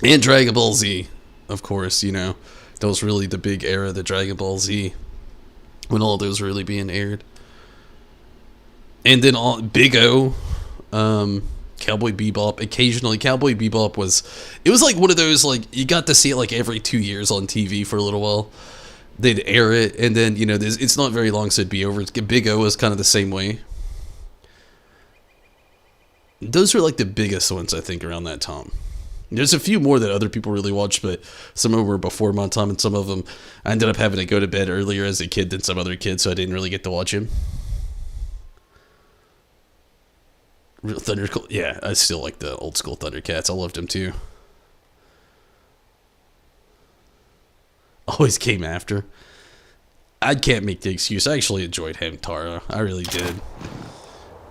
And Dragon Ball Z, of course, you know. That was really the big era, the Dragon Ball Z, when all those were really being aired. And then Big O, Cowboy Bebop. Occasionally, Cowboy Bebop was like one of those, like, you got to see it like every 2 years on TV for a little while. They'd air it, and then, you know, it's not very long, so it'd be over. Big O was kind of the same way. Those were like the biggest ones, I think, around that time. There's a few more that other people really watched, but some of them were before my time, and some of them I ended up having to go to bed earlier as a kid than some other kids, so I didn't really get to watch them. Real yeah, I still like the old school Thundercats. I loved them too. Always came after. I can't make the excuse. I actually enjoyed Hamtaro. I really did.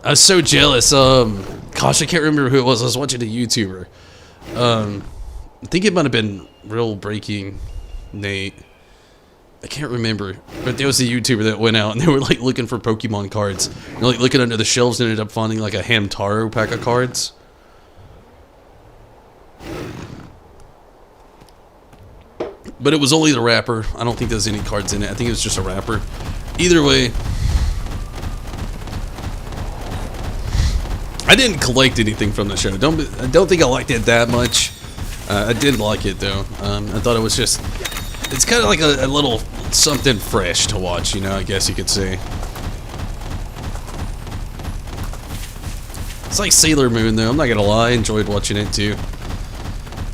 I was so jealous. Gosh, I can't remember who it was. I was watching a YouTuber. I think it might have been Real Breaking Nate. I can't remember, but there was a YouTuber that went out and they were like looking for Pokemon cards. And like looking under the shelves and ended up finding like a Hamtaro pack of cards. But it was only the wrapper. I don't think there's any cards in it. I think it was just a wrapper. Either way, I didn't collect anything from the show. I don't think I liked it that much. I did like it though. I thought it was just, it's kind of like a little something fresh to watch, you know, I guess you could say. It's like Sailor Moon though, I'm not gonna lie, I enjoyed watching it too.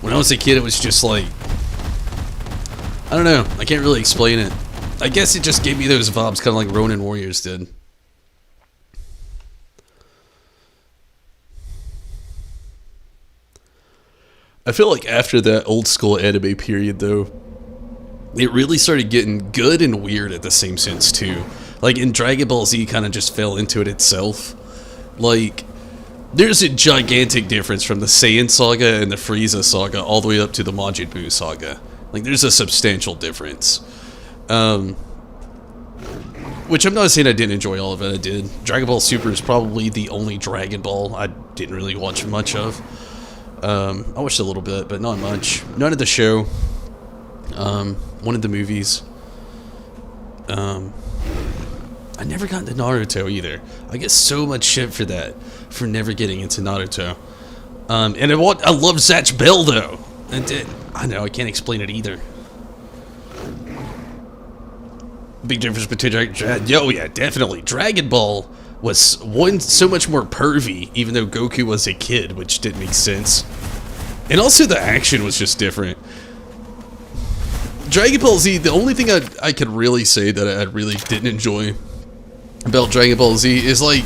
When I was a kid it was just like, I don't know, I can't really explain it. I guess it just gave me those vibes, kind of like Ronin Warriors did. I feel like after that old school anime period though, it really started getting good and weird at the same sense too. Like in Dragon Ball Z kind of just fell into it itself. Like, there's a gigantic difference from the Saiyan saga and the Frieza saga all the way up to the Majin Buu saga. Like, there's a substantial difference. Which I'm not saying I didn't enjoy all of it, I did. Dragon Ball Super is probably the only Dragon Ball I didn't really watch much of. I watched a little bit, but not much. None of the show. One of the movies. I never got into Naruto either. I get so much shit for that, for never getting into Naruto. And I love Zatch Bell though. I know, I can't explain it either. Big difference between oh yeah, definitely. Dragon Ball was so much more pervy, even though Goku was a kid, which didn't make sense. And also the action was just different. Dragon Ball Z, the only thing I could really say that I really didn't enjoy about Dragon Ball Z is like,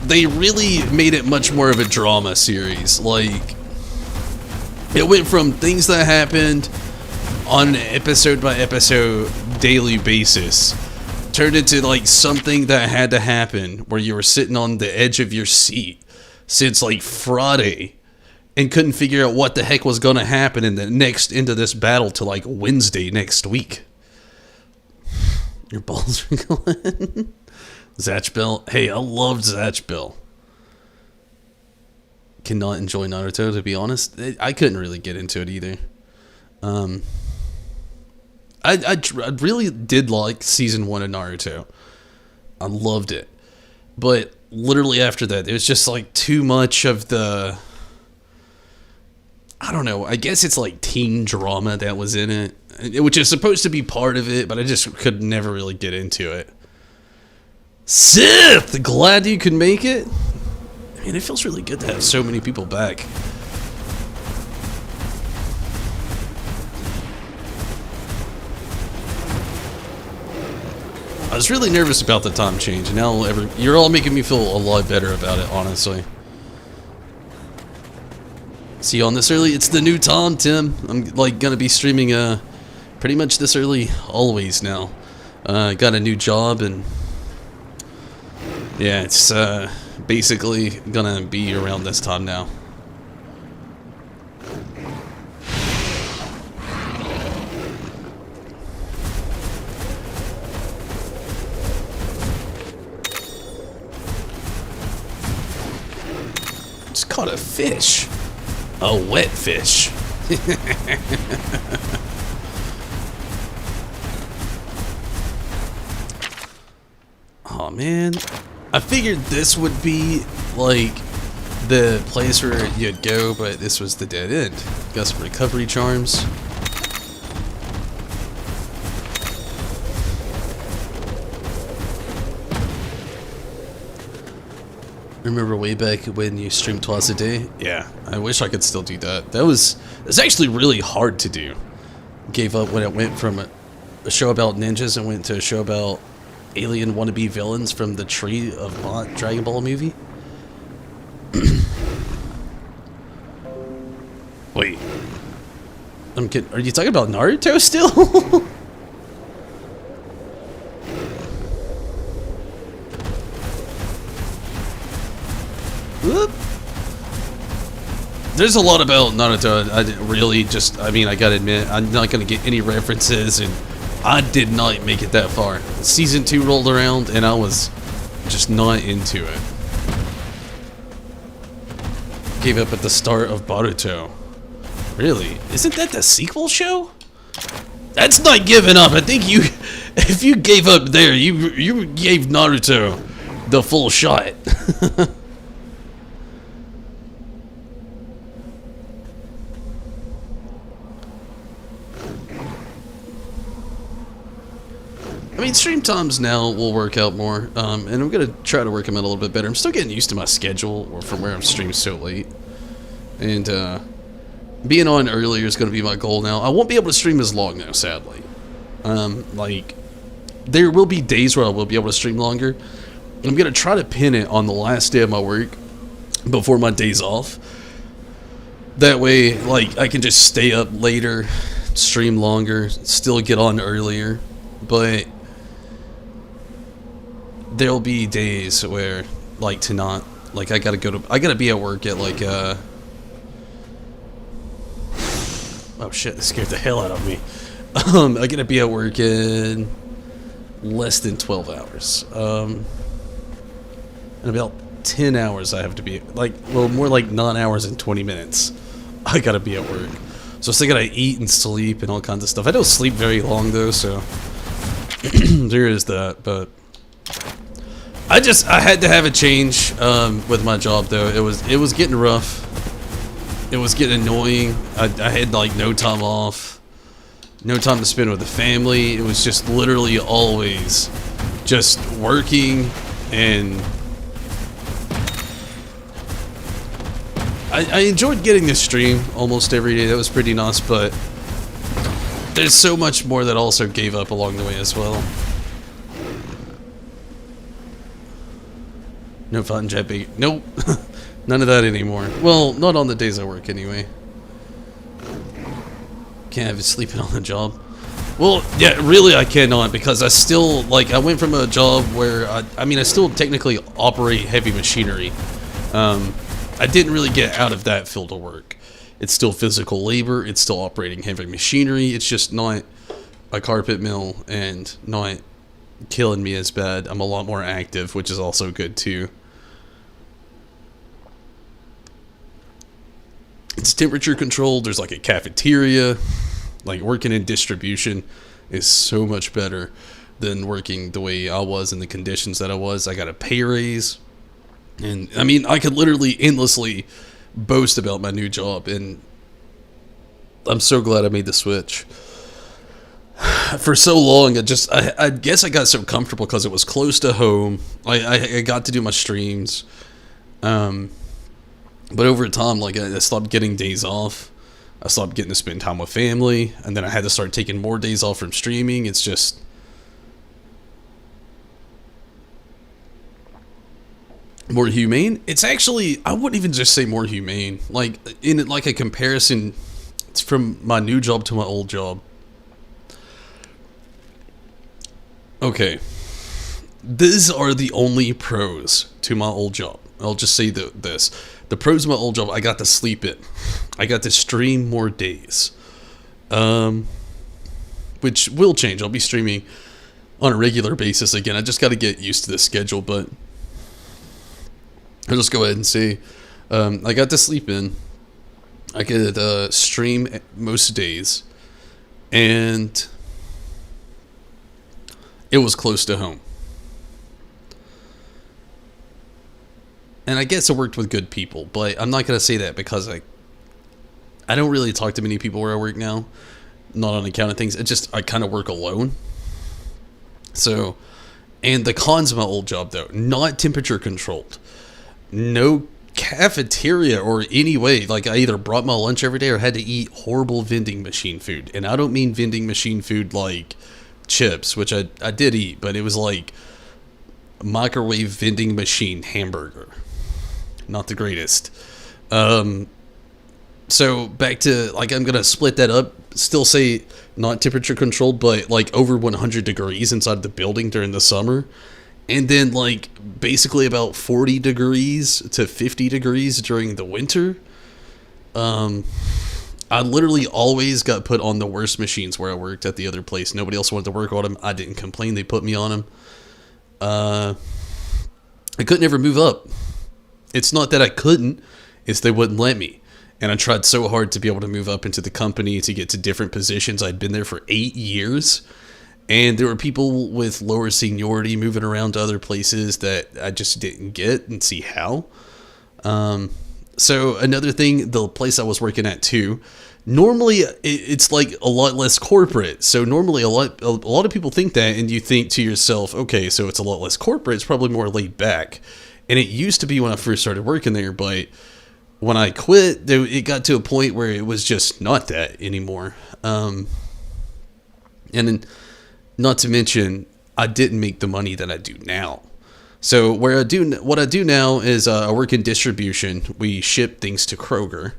they really made it much more of a drama series. Like, it went from things that happened on an episode by episode daily basis, turned into like something that had to happen where you were sitting on the edge of your seat since like Friday and couldn't figure out what the heck was going to happen in the next into this battle to like Wednesday next week. Your balls are going. Zatch Bell. Hey, I loved Zatch Bell. Cannot enjoy Naruto, to be honest. I couldn't really get into it either. I really did like season 1 of Naruto. I loved it. But literally after that, it was just like too much of the, I don't know, I guess it's like teen drama that was in it, which is supposed to be part of it, but I just could never really get into it. Sith! Glad you could make it. I mean, it feels really good to have so many people back. I was really nervous about the time change, and now you're all making me feel a lot better about it, honestly. See you on this early? It's the new time, Tim. I'm like gonna be streaming pretty much this early always now. Got a new job, and yeah, it's basically gonna be around this time now. caught a fish. A wet fish. Oh man, I figured this would be like the place where you'd go, but this was the dead end. Got some recovery charms. Remember way back when you streamed twice a day? Yeah, I wish I could still do that. It's actually really hard to do. Gave up when it went from a show about ninjas and went to a show about alien wannabe villains from the Tree of Bond Dragon Ball movie. Wait. I'm kidding. Are you talking about Naruto still? Whoop. There's a lot about Naruto. I mean, I gotta admit, I'm not gonna get any references, and I did not make it that far. Season 2 rolled around, and I was just not into it. Gave up at the start of Boruto. Really? Isn't that the sequel show? That's not giving up. I think you, if you gave up there, you gave Naruto the full shot. I mean, stream times now will work out more, and I'm going to try to work them out a little bit better. I'm still getting used to my schedule, or from where I'm streaming so late. And, being on earlier is going to be my goal now. I won't be able to stream as long, though, sadly. Like, there will be days where I will be able to stream longer. I'm going to try to pin it on the last day of my work, before my days off. That way, like, I can just stay up later, stream longer, still get on earlier. But there'll be days where, like, tonight, like, I gotta be at work at, like, oh shit, that scared the hell out of me. I gotta be at work in less than 12 hours. In about 10 hours I have to be, like, well, more like 9 hours and 20 minutes. I gotta be at work. So I still gotta eat and sleep and all kinds of stuff. I don't sleep very long, though, so there is that, but I had to have a change with my job, though. It was getting rough. It was getting annoying. I had like no time off, no time to spend with the family. It was just literally always just working, and I enjoyed getting to stream almost every day. That was pretty nice, but there's so much more that also gave up along the way as well. No fun, Jeppy. Nope. None of that anymore. Well, not on the days I work anyway. Can't have it sleeping on the job. Well, yeah, really I cannot, because I still, like, I went from a job where, I mean, I still technically operate heavy machinery. I didn't really get out of that field of work. It's still physical labor, it's still operating heavy machinery, it's just not a carpet mill and not killing me as bad. I'm a lot more active, which is also good too. It's temperature controlled, there's like a cafeteria. Like, working in distribution is so much better than working the way I was in the conditions that I was. I got a pay raise, and I mean, I could literally endlessly boast about my new job, and I'm so glad I made the switch. For so long, I guess I got so comfortable because it was close to home. I got to do my streams, but over time, like, I stopped getting days off. I stopped getting to spend time with family, and then I had to start taking more days off from streaming. It's just, more humane. It's actually, I wouldn't even just say more humane. Like, in like a comparison, it's from my new job to my old job. Okay, these are the only pros to my old job. I'll just say this. The pros of my old job, I got to sleep in. I got to stream more days. Which will change. I'll be streaming on a regular basis again. I just got to get used to the schedule, but I'll just go ahead and say I got to sleep in. I could stream most days, and it was close to home. And I guess it worked with good people, but I'm not going to say that because I don't really talk to many people where I work now. Not on account of things. It's just I kind of work alone. So, and the cons of my old job, though, not temperature controlled. No cafeteria or any way. Like, I either brought my lunch every day or had to eat horrible vending machine food. And I don't mean vending machine food like chips, which I did eat, but it was like microwave vending machine hamburger. Not the greatest. So back to, like, I'm going to split that up. Still say not temperature controlled, but like over 100 degrees inside the building during the summer. And then like basically about 40 degrees to 50 degrees during the winter. I literally always got put on the worst machines where I worked at the other place. Nobody else wanted to work on them. I didn't complain. They put me on them. I couldn't ever move up. It's not that I couldn't, it's they wouldn't let me. And I tried so hard to be able to move up into the company to get to different positions. I'd been there for 8 years. And there were people with lower seniority moving around to other places that I just didn't get and see how. So another thing, the place I was working at too, normally it's like a lot less corporate. So normally a lot of people think that, and you think to yourself, okay, so it's a lot less corporate. It's probably more laid back. And it used to be when I first started working there, but when I quit, it got to a point where it was just not that anymore. And then, not to mention, I didn't make the money that I do now. So what I do now is I work in distribution. We ship things to Kroger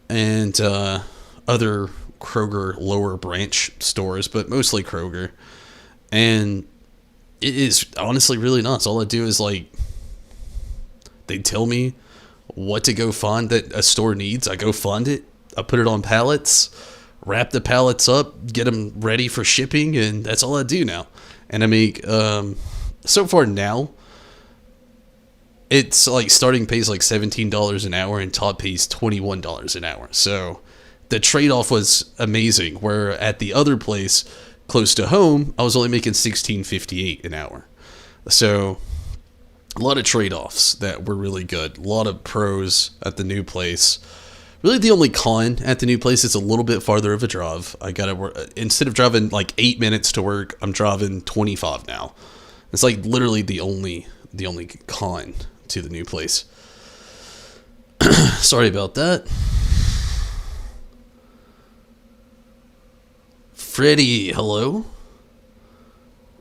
and other Kroger lower branch stores, but mostly Kroger. And it is honestly really nuts. All I do is like, they tell me what to go find that a store needs. I go find it. I put it on pallets, wrap the pallets up, get them ready for shipping, and that's all I do now. And I make, so far now, it's like starting pays like $17 an hour and top pays $21 an hour. So the trade-off was amazing, where at the other place close to home, I was only making $16.58 an hour. So a lot of trade-offs that were really good. A lot of pros at the new place. Really the only con at the new place is a little bit farther of a drive. I gotta work, instead of driving like 8 minutes to work, I'm driving 25 now. It's like literally the only con to the new place. Sorry about that. Freddy, hello?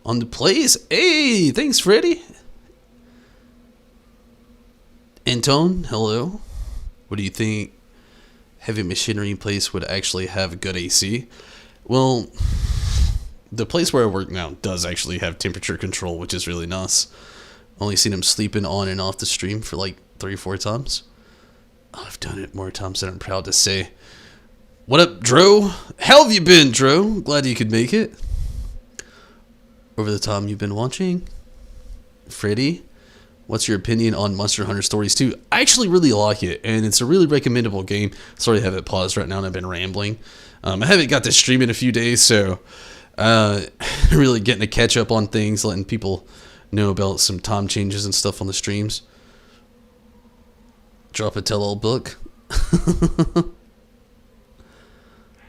On the place? Hey, thanks, Freddy. Antone, hello. What do you think? Heavy machinery place would actually have good AC? Well, the place where I work now does actually have temperature control, which is really nice. Only seen him sleeping on and off the stream for like 3 or 4 times. I've done it more times than I'm proud to say. What up, Dro? How have you been, Dro? Glad you could make it. Over the time you've been watching. Freddy, what's your opinion on Monster Hunter Stories 2? I actually really like it, and it's a really recommendable game. Sorry to have it paused right now, and I've been rambling. I haven't got to stream in a few days, so really getting to catch up on things, letting people know about some time changes and stuff on the streams. Drop a tell-all book.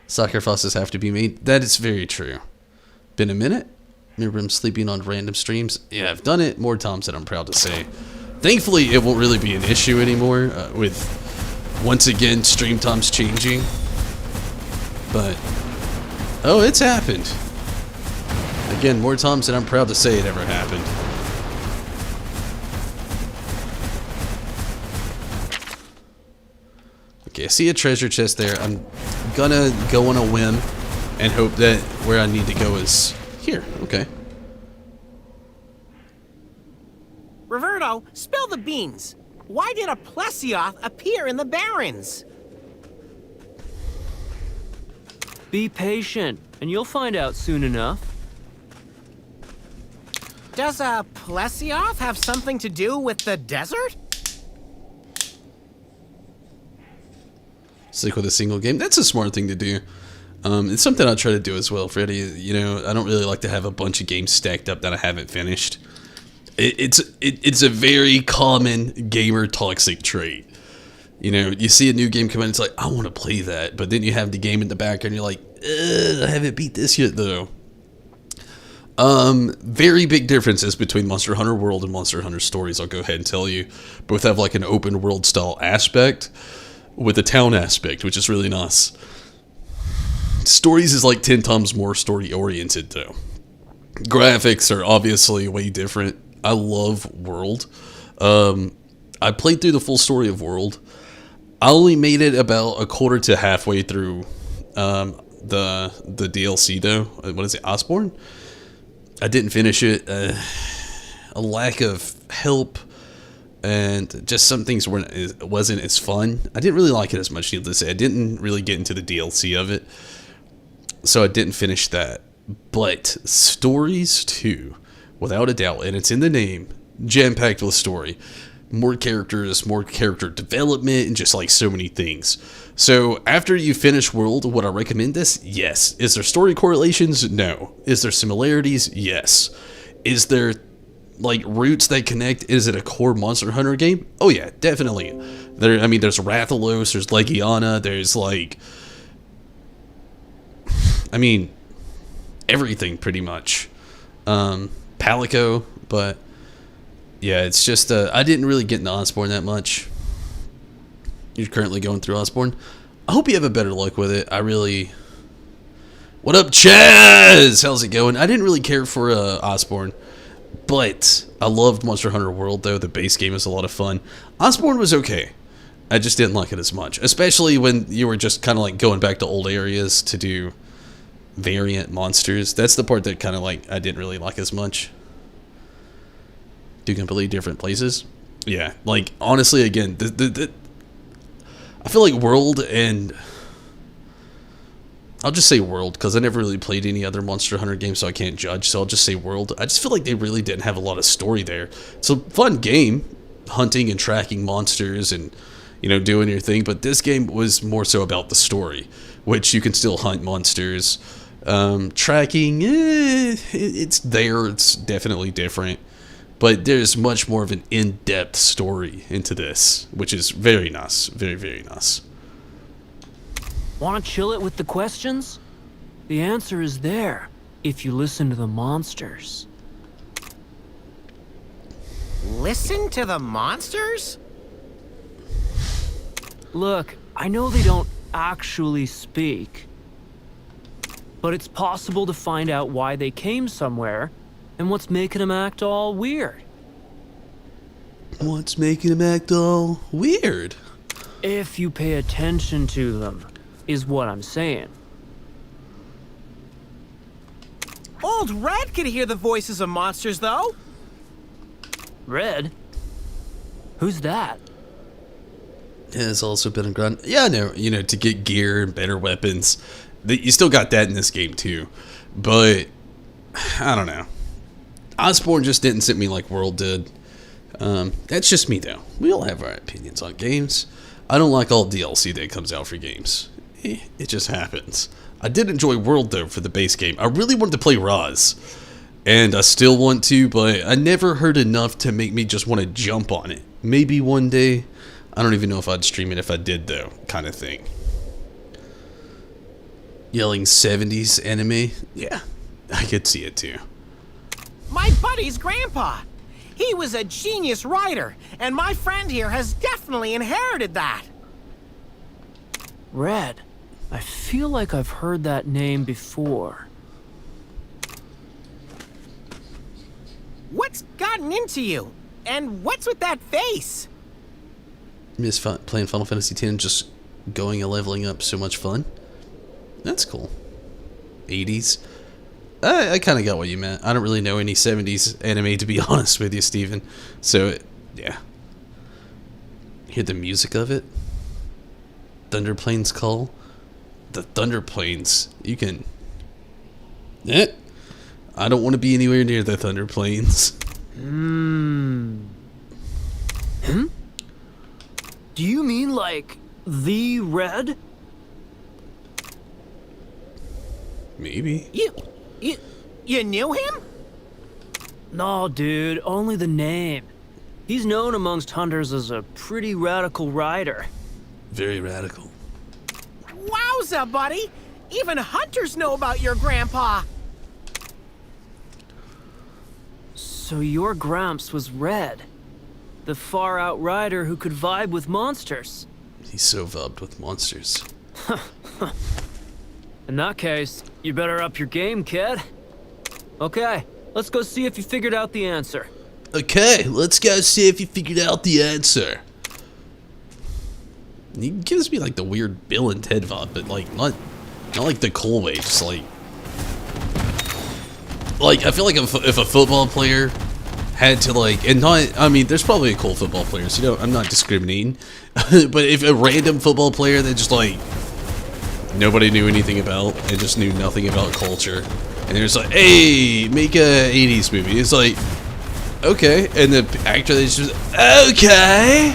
Sacrifices have to be made. That is very true. Been a minute? Remember him sleeping on random streams? Yeah, I've done it more times than I'm proud to say. Thankfully, it won't really be an issue anymore with, once again, stream times changing. But, oh, it's happened. Again, more times than I'm proud to say it ever happened. Okay, I see a treasure chest there. I'm gonna go on a whim and hope that where I need to go is here. Okay. Roberto, spill the beans. Why did a Plesioth appear in the Barrens? Be patient, and you'll find out soon enough. Does a Plesioth have something to do with the desert? Stick with a single game. That's a smart thing to do. It's something I try to do as well, Freddie. You know, I don't really like to have a bunch of games stacked up that I haven't finished. It's a very common gamer toxic trait. You know, you see a new game come in, it's like, I want to play that. But then you have the game in the background, you're like, I haven't beat this yet, though. Very big differences between Monster Hunter World and Monster Hunter Stories, I'll go ahead and tell you. Both have like an open world style aspect with a town aspect, which is really nice. Stories is like 10 times more story oriented, though. Graphics are obviously way different. I love World. I played through the full story of World. I only made it about a quarter to halfway through the DLC, though. What is it, Osborne? I didn't finish it. A lack of help and just some things wasn't as fun. I didn't really like it as much, needless to say. I didn't really get into the DLC of it, so I didn't finish that. But Stories 2, without a doubt, and it's in the name, jam-packed with story. More characters, more character development, and just like so many things. So after you finish World, would I recommend this? Yes. Is there story correlations? No. Is there similarities? Yes. Is there like roots that connect? Is it a core Monster Hunter game? Oh yeah, definitely. There's Rathalos, there's Legiana, there's like, everything pretty much. Palico, but yeah, it's just, I didn't really get into Osborne that much. You're currently going through Osborne. I hope you have a better luck with it. What up, Chaz? How's it going? I didn't really care for Osborne, but I loved Monster Hunter World, though. The base game is a lot of fun. Osborne was okay. I just didn't like it as much, especially when you were just kind of like going back to old areas to do variant monsters. That's the part that kind of like I didn't really like as much. Do completely different places. Yeah, like honestly, again, I feel like World, and I'll just say World because I never really played any other Monster Hunter game, so I can't judge. So I'll just say World. I just feel like they really didn't have a lot of story there. It's a fun game, hunting and tracking monsters and, you know, doing your thing. But this game was more so about the story, which you can still hunt monsters. Tracking, it's there. It's definitely different. But there's much more of an in-depth story into this, which is very nice. Very, very nice. Want to chill it with the questions? The answer is there, if you listen to the monsters. Listen to the monsters? Look, I know they don't actually speak, but it's possible to find out why they came somewhere and what's making them act all weird. What's making them act all weird? If you pay attention to them, is what I'm saying. Old Red could hear the voices of monsters, though. Red? Who's that? Has also been a grunt. Yeah, no, you know, to get gear and better weapons. You still got that in this game, too. But, I don't know. Osborne just didn't sit me like World did. That's just me, though. We all have our opinions on games. I don't like all DLC that comes out for games. It just happens. I did enjoy World, though, for the base game. I really wanted to play Roz. And I still want to, but I never heard enough to make me just want to jump on it. Maybe one day. I don't even know if I'd stream it if I did, though, kind of thing. Yelling 70s anime? Yeah, I could see it, too. My buddy's grandpa. He was a genius writer, and my friend here has definitely inherited that. Red. I feel like I've heard that name before. What's gotten into you? And what's with that face? Miss playing Final Fantasy X, just going and leveling up, so much fun. That's cool. 80s. I kind of got what you meant. I don't really know any 70s anime, to be honest with you, Steven. So, yeah. Hear the music of it? Thunder Plains Call? The Thunder Plains. You can... I don't want to be anywhere near the Thunder Plains. Do you mean like the Red? Maybe. You knew him? No, dude, only the name. He's known amongst hunters as a pretty radical rider. Very radical. Wowza, buddy! Even hunters know about your grandpa. So your Gramps was Red, the far-out rider who could vibe with monsters. He's so vibed with monsters. In that case, you better up your game, kid. Okay, let's go see if you figured out the answer. Okay, let's go see if you figured out the answer. He gives me like the weird Bill and Ted vibe, but like not like the cool way. Just like I feel like if a football player had to like, and not, I mean, there's probably cool football players. You know, I'm not discriminating, but if a random football player that just like nobody knew anything about and just knew nothing about culture, and they're just like, hey, make a 80s movie. It's like, okay, and the actor they just okay.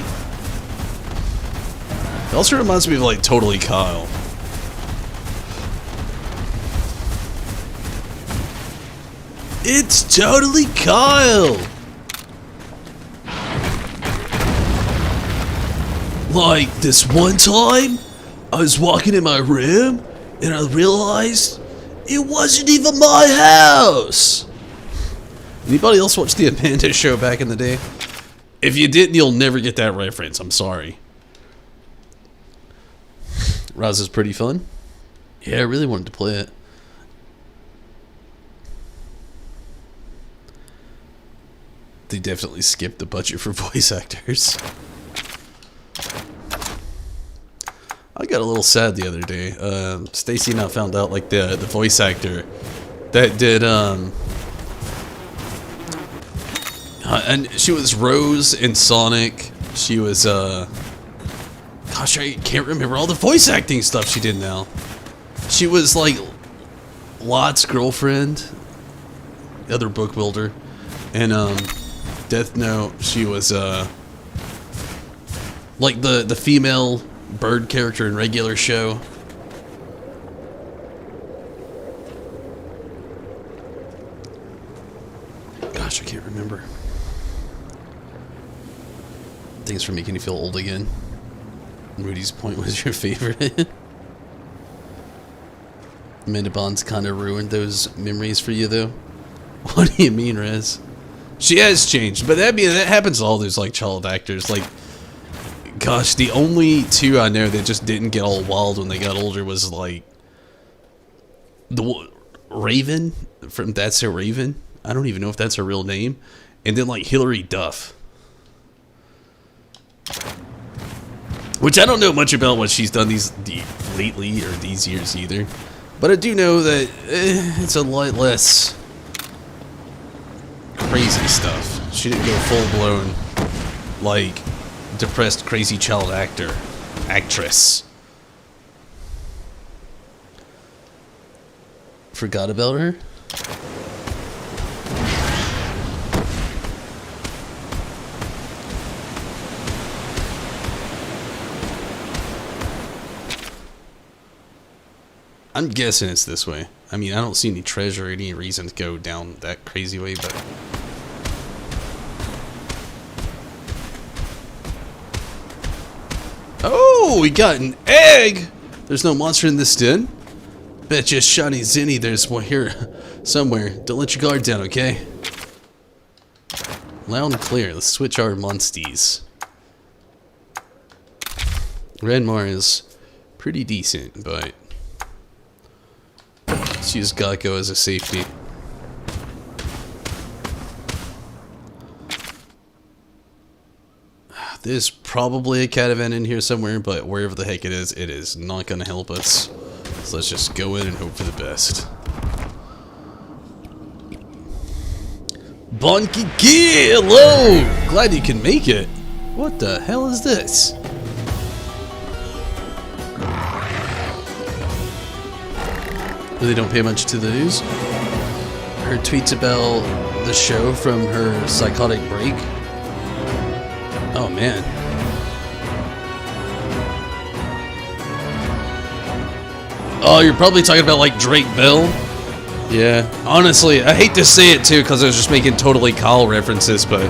It also reminds me of like Totally Kyle. It's Totally Kyle. Like this one time, I was walking in my room and I realized it wasn't even my house. Anybody else watch the Amanda Show back in the day? If you didn't, you'll never get that reference. I'm sorry. Roz is pretty fun. Yeah, I really wanted to play it. They definitely skipped the budget for voice actors. I got a little sad the other day. Stacy and I found out like the voice actor that did and she was Rose in Sonic. She was gosh, I can't remember all the voice acting stuff she did now. She was like Lot's girlfriend, the other book builder, and Death Note. She was like the female bird character in Regular Show. Gosh, I can't remember. Thanks for making me feel old again. Rudy's Point was your favorite. Amanda Bond's kind of ruined those memories for you, though. What do you mean, Rez? She has changed, but that happens to all those like child actors. Like, gosh, the only two I know that just didn't get all wild when they got older was like the Raven from That's So Raven. I don't even know if that's her real name, and then like Hilary Duff. Which I don't know much about what she's done lately or these years either. But I do know that it's a lot less crazy stuff. She didn't go full-blown, like, depressed, crazy child actress. Forgot about her? I'm guessing it's this way. I mean, I don't see any treasure or any reason to go down that crazy way, but... Oh, we got an egg! There's no monster in this den. Betcha Shiny Zinny, there's one here somewhere. Don't let your guard down, okay? Loud and clear. Let's switch our monsties. Redmar is pretty decent, but... let's use Geico as a safety. There's probably a catavan in here somewhere, but wherever the heck it is not going to help us. So let's just go in and hope for the best. Bonky Key, hello! Glad you can make it. What the hell is this? Really don't pay much to the news. Her tweets about the show from her psychotic break. Oh man. Oh, you're probably talking about like Drake Bell. Yeah, honestly, I hate to say it too because I was just making totally Kyle references, but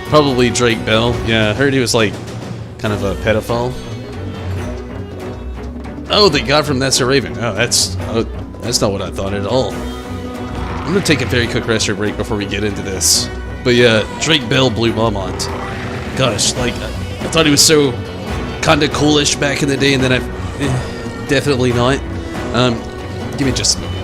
probably Drake Bell. Yeah, I heard he was like kind of a pedophile. Oh, the guy from That's a Raven. Oh, that's not what I thought at all. I'm gonna take a very quick restroom break before we get into this. But yeah, Drake Bell blew my mind. Gosh, like I thought he was so kind of coolish back in the day, and then definitely not. Give me just a moment.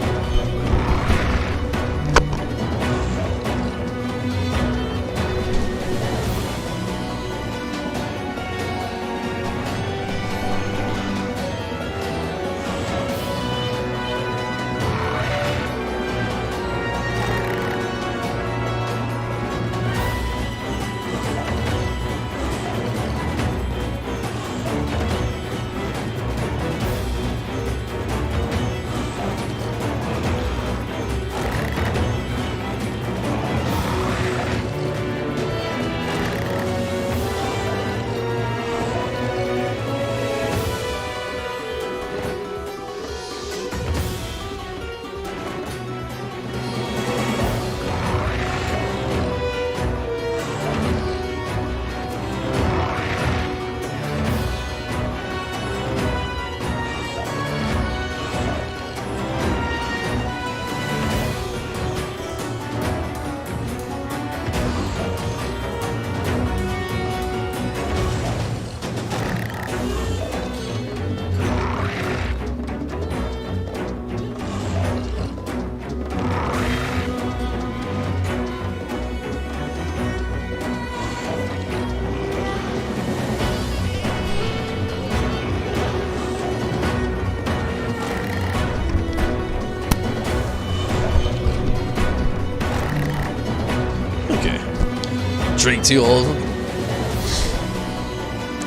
Drake too, all of them.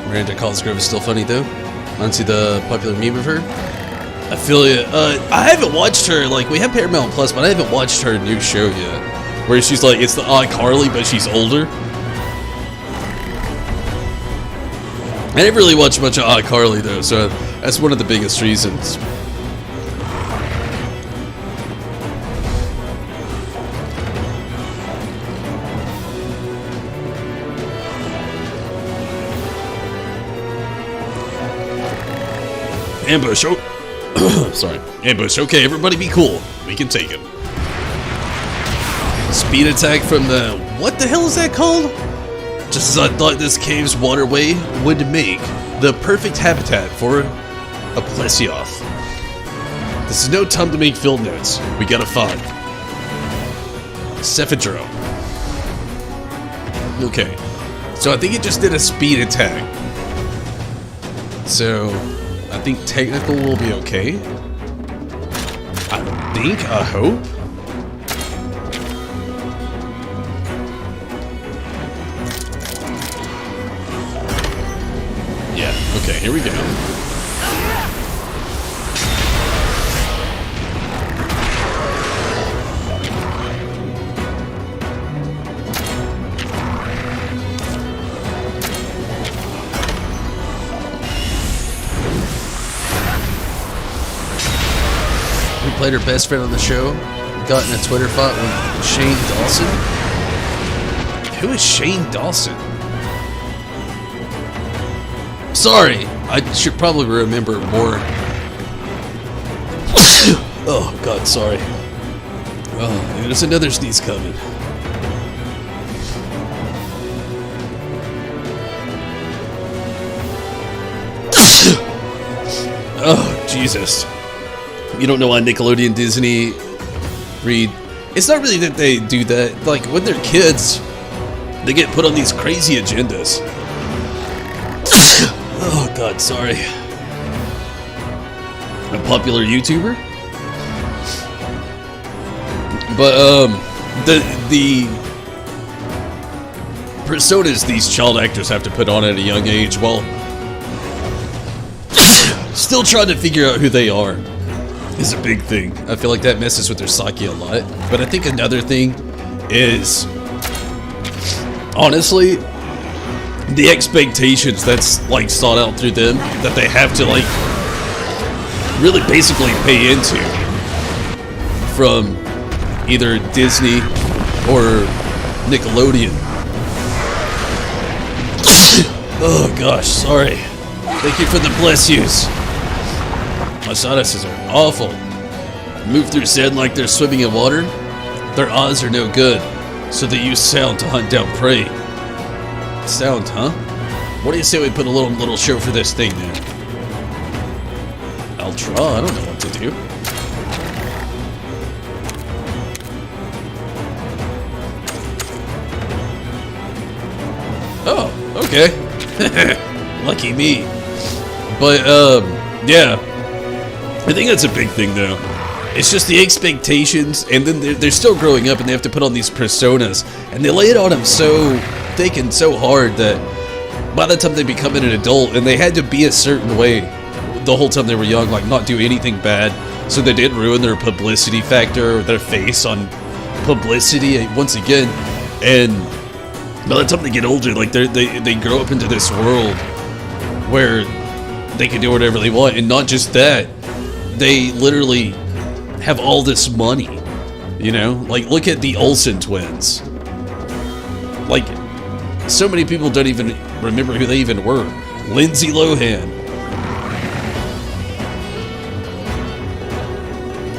Miranda Cosgrove is still funny though. Onto the popular meme of her. I feel ya. I haven't watched her, like, we have Paramount Plus, but I haven't watched her new show yet. Where she's like, it's the iCarly, but she's older. I didn't really watch much of iCarly though, so that's one of the biggest reasons. Ambush, oh, sorry, ambush, okay, everybody be cool, we can take him. Speed attack from the, what the hell is that called? Just as I thought this cave's waterway would make the perfect habitat for a Plesioth. This is no time to make field notes, we gotta find Cephadrome. Okay, so I think it just did a speed attack. So I think technical will be okay. I hope. Yeah, okay, here we go. Played her best friend on the show, got in a Twitter fight with Shane Dawson. Who is Shane Dawson? Sorry, I should probably remember more. Oh god, sorry. Oh, there's another sneeze coming. Oh, Jesus. You don't know why Nickelodeon, Disney read. It's not really that they do that. Like, when they're kids, they get put on these crazy agendas. Oh, God, sorry. A popular YouTuber? But, the personas these child actors have to put on at a young age, well, still trying to figure out who they are is a big thing. I feel like that messes with their psyche a lot. But I think another thing is, honestly, the expectations that's like sought out through them, that they have to like really basically pay into from either Disney or Nickelodeon. Oh gosh, sorry. Thank you for the bless yous. My sinuses are awful. Move through sand like they're swimming in water. Their eyes are no good, so they use sound to hunt down prey. Sound, huh? What do you say we put a little show for this thing then? I'll try, I don't know what to do. Oh, okay. Lucky me. But, yeah. I think that's a big thing, though. It's just the expectations, and then they're still growing up, and they have to put on these personas, and they lay it on them so thick and so hard that by the time they become an adult, and they had to be a certain way the whole time they were young, like not do anything bad, so they didn't ruin their publicity factor or their face on publicity once again. And by the time they get older, like they grow up into this world where they can do whatever they want, and not just that, they literally have all this money, you know? Like, look at the Olsen twins. Like, so many people don't even remember who they even were. Lindsay Lohan.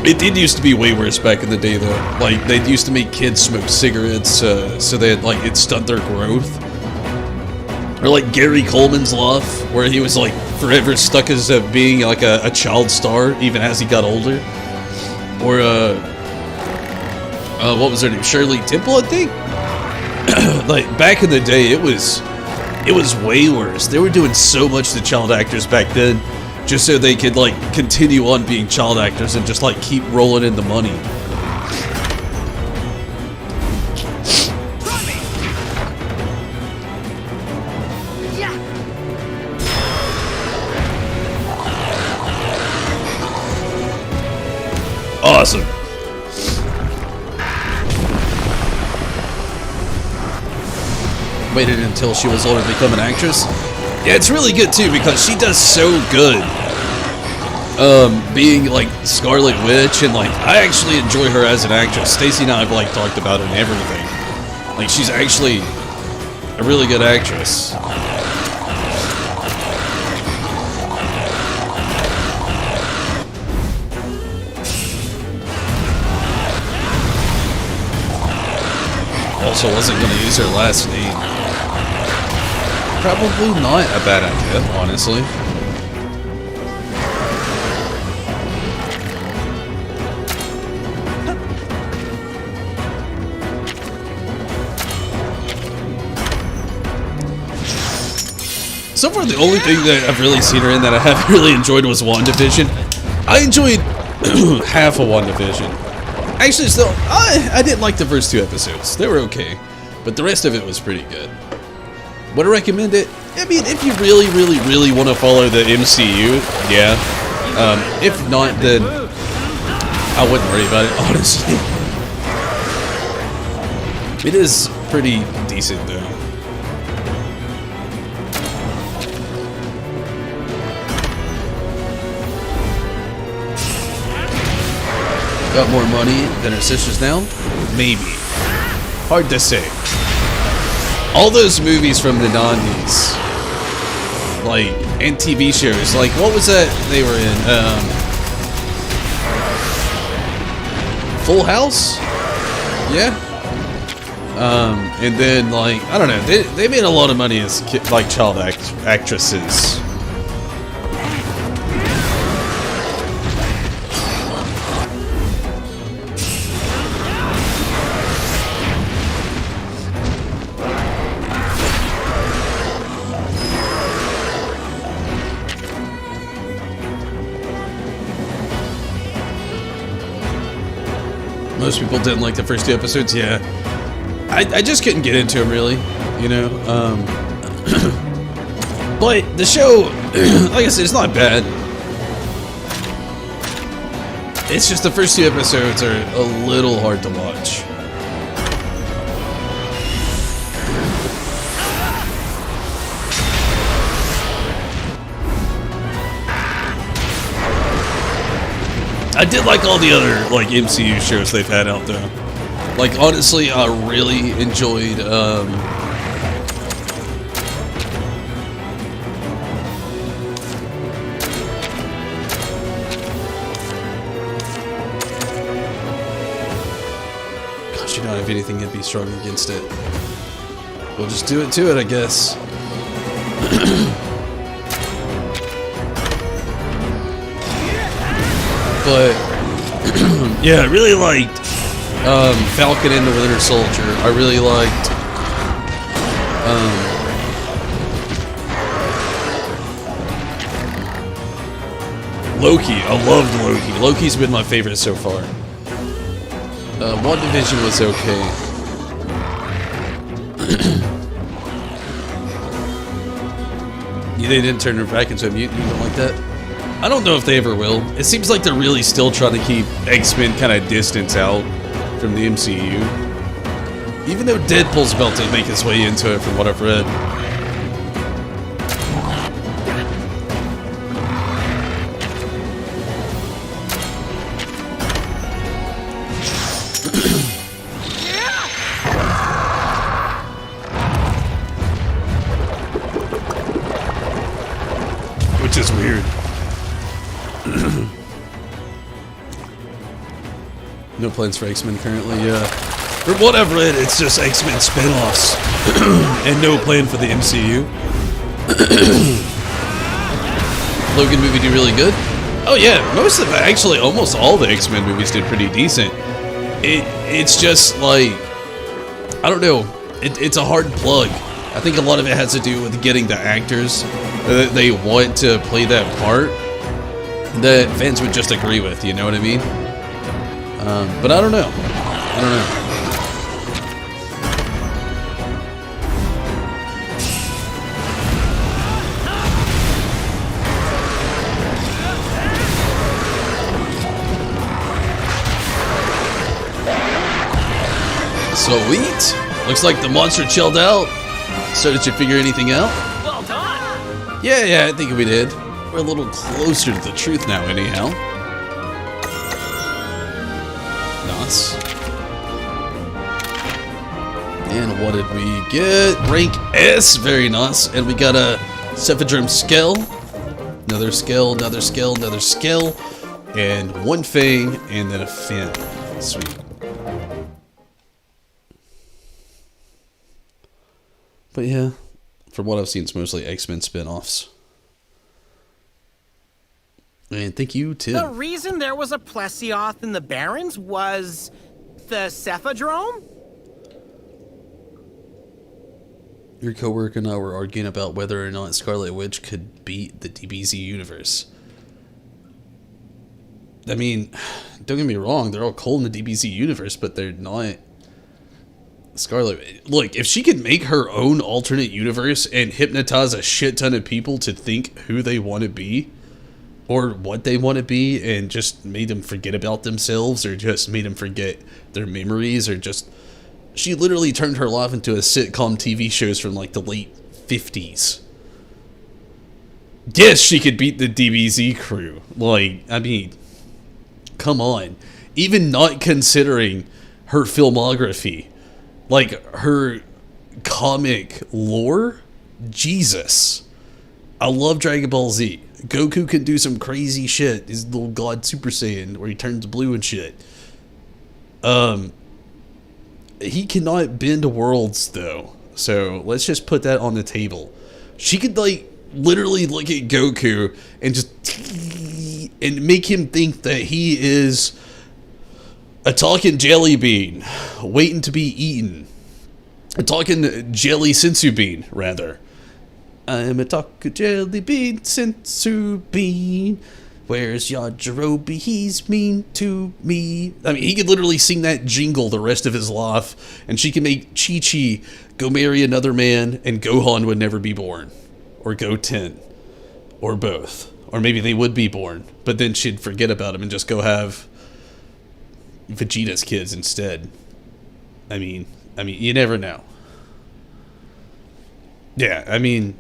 It did used to be way worse back in the day, though. Like, they used to make kids smoke cigarettes, so that, like, it stunt their growth. Or like Gary Coleman's Life, where he was, like, forever stuck as being, like, a child star, even as he got older. Or, what was her name? Shirley Temple, I think? Like, back in the day, it was way worse. They were doing so much to child actors back then, just so they could, like, continue on being child actors and just, like, keep rolling in the money. Awesome. Waited until she was older to become an actress. Yeah, it's really good too because she does so good. Being like Scarlet Witch, and like I actually enjoy her as an actress. Stacy and I have like talked about her and everything. Like she's actually a really good actress. Also wasn't going to use her last name. Probably not a bad idea, honestly. So far, the only thing that I've really seen her in that I haven't really enjoyed was WandaVision. I enjoyed half of WandaVision. Actually, still, I didn't like the first 2 episodes. They were okay, but the rest of it was pretty good. Would I recommend it? I mean, if you really, really, really want to follow the MCU, yeah. If not, then I wouldn't worry about it, honestly. It is pretty decent, though. Got more money than her sisters now? Maybe. Hard to say. All those movies from the 90s, like, and TV shows, like, what was that they were in? Full House? Yeah. And then, like, I don't know, they made a lot of money as, like, child actresses. Most people didn't like the first 2 episodes, yeah. I just couldn't get into them, really, you know. But the show, like I said, it's not bad. It's just the first 2 episodes are a little hard to watch. I did like all the other like MCU shows they've had out there. Like honestly, I really enjoyed gosh, you don't have anything that'd be strong against it. We'll just do it to it, I guess. But yeah, I really liked Falcon and the Winter Soldier. I really liked Loki. I loved Loki. Loki's been my favorite so far. WandaVision was okay. They didn't turn her back into a mutant even like that. I don't know if they ever will. It seems like they're really still trying to keep X-Men kind of distance out from the MCU. Even though Deadpool's about to make his way into it from what I've read. Which is weird. No plans for X-Men currently, yeah. From what I've read, it's just X-Men spin-offs. And no plan for the MCU. Logan movie did really good? Oh yeah, most of actually almost all the X-Men movies did pretty decent. It's just like, I don't know, it's a hard plug. I think a lot of it has to do with getting the actors that they want to play that part that fans would just agree with, you know what I mean? But I don't know. I don't know. Sweet. Looks like the monster chilled out. So did you figure anything out? Well done! Yeah, I think we did. We're a little closer to the truth now, anyhow. Nice. And what did we get? Rank S, very nice. And we got a Cephadrome Scale. Another Scale, another Scale, another Scale. And one Fang, and then a Fin. Sweet. But yeah, from what I've seen, it's mostly X-Men spin-offs. And thank you, Tim. The reason there was a Plesioth in the Barrens was the Cephadrome? Your coworker and I were arguing about whether or not Scarlet Witch could beat the DBZ universe. I mean, don't get me wrong, they're all cool in the DBZ universe, but they're not Scarlet. Look, if she could make her own alternate universe and hypnotize a shit ton of people to think who they want to be, or what they want to be, and just made them forget about themselves, or just made them forget their memories, or just... She literally turned her life into a sitcom TV shows from like the late 50s. Yes, she could beat the DBZ crew. Like, I mean, come on. Even not considering her filmography, like her comic lore, Jesus. I love Dragon Ball Z. Goku can do some crazy shit. His little God Super Saiyan where he turns blue and shit. He cannot bend worlds though. So let's just put that on the table. She could like literally look at Goku and just and make him think that he is a talking jelly bean waiting to be eaten. A talking jelly sensu bean, rather. I'm a talking jelly bean sensu bean. Where's Yajirobe? He's mean to me. I mean, he could literally sing that jingle the rest of his life, and she can make Chi-Chi go marry another man, and Gohan would never be born. Or Goten. Or both. Or maybe they would be born, but then she'd forget about him and just go have Vegeta's kids instead. I mean, you never know. Yeah, I mean,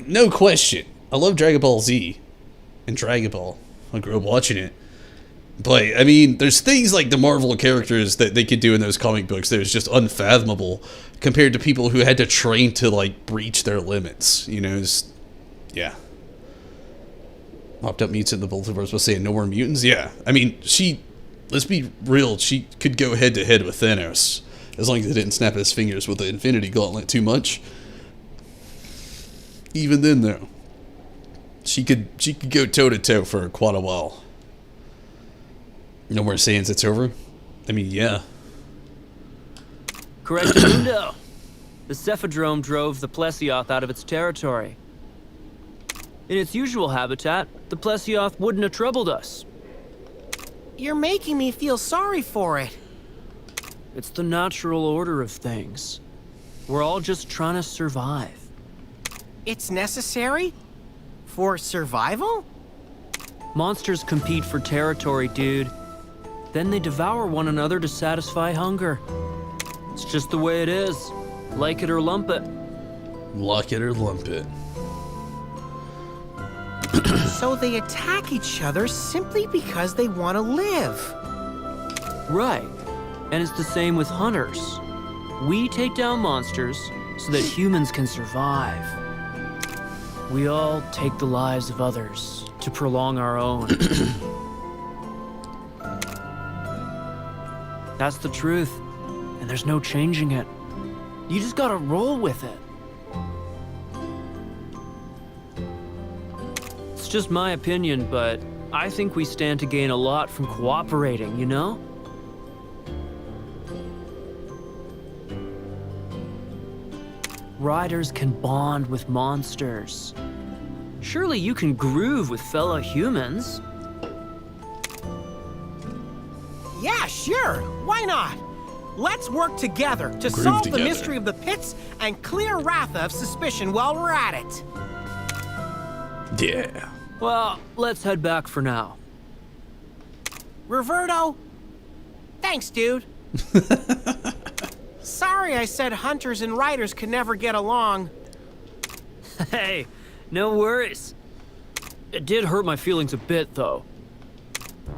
no question. I love Dragon Ball Z and Dragon Ball. I grew up watching it. But, I mean, there's things like the Marvel characters that they could do in those comic books that was just unfathomable compared to people who had to train to, like, breach their limits. You know, yeah. Mopped up mutants in the multiverse was saying no more mutants? Yeah. I mean, let's be real, she could go head to head with Thanos. As long as he didn't snap his fingers with the Infinity Gauntlet too much. Even then, though, she could go toe to toe for quite a while. No more saying it's over? I mean, yeah. Correctamundo. The Cephadrome drove the Plesioth out of its territory. In its usual habitat, the Plesioth wouldn't have troubled us. You're making me feel sorry for it. It's the natural order of things. We're all just trying to survive. It's necessary? For survival? Monsters compete for territory, dude. Then they devour one another to satisfy hunger. It's just the way it is. Like it or lump it. Lock it or lump it. So they attack each other simply because they want to live. Right. And it's the same with hunters. We take down monsters so that humans can survive. We all take the lives of others to prolong our own. That's the truth, and there's no changing it. You just gotta roll with it. It's just my opinion, but I think we stand to gain a lot from cooperating, you know? Riders can bond with monsters. Surely you can groove with fellow humans. Yeah, sure. Why not? Let's work together to Groove solve together. the mystery of the pits and clear Ratha of suspicion while we're at it. Yeah. Well, let's head back for now. Roberto? Thanks, dude. Sorry I said hunters and riders could never get along. Hey, no worries. It did hurt my feelings a bit, though.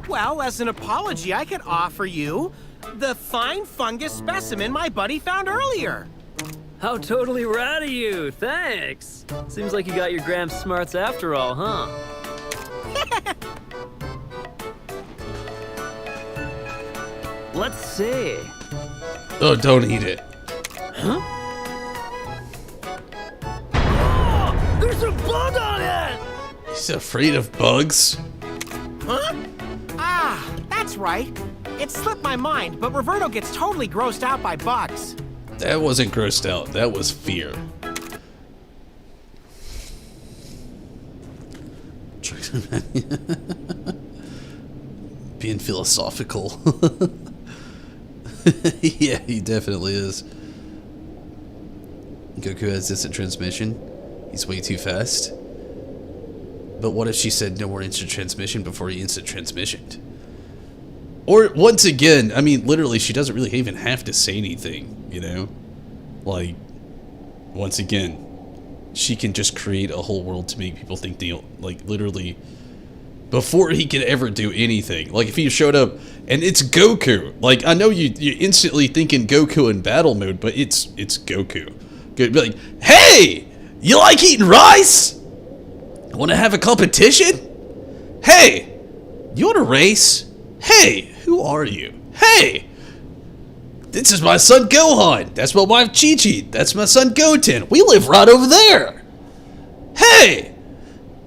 Well, as an apology, I could offer you the fine fungus specimen my buddy found earlier. How totally rad of you, thanks. Seems like you got your Gramps smarts after all, huh? Let's see. Oh, don't eat it. Oh, there's a bug on it! He's afraid of bugs? Huh? Ah, that's right. It slipped my mind, but Roberto gets totally grossed out by bugs. That wasn't grossed out. That was fear. Being philosophical. Yeah, he definitely is. Goku has instant transmission. He's way too fast. But what if she said no more instant transmission before he instant transmissioned? Or, once again, I mean, literally, she doesn't really even have to say anything, you know? Like, once again, she can just create a whole world to make people think they, like, literally, before he could ever do anything. Like, if he showed up, and it's Goku. Like, I know you're instantly thinking Goku in battle mode, but it's Goku. Good, be like, hey! You like eating rice? Want to have a competition? Hey! You want to race? Hey! Who are you? Hey! This is my son Gohan. That's my wife Chi-Chi. That's my son Goten. We live right over there. Hey!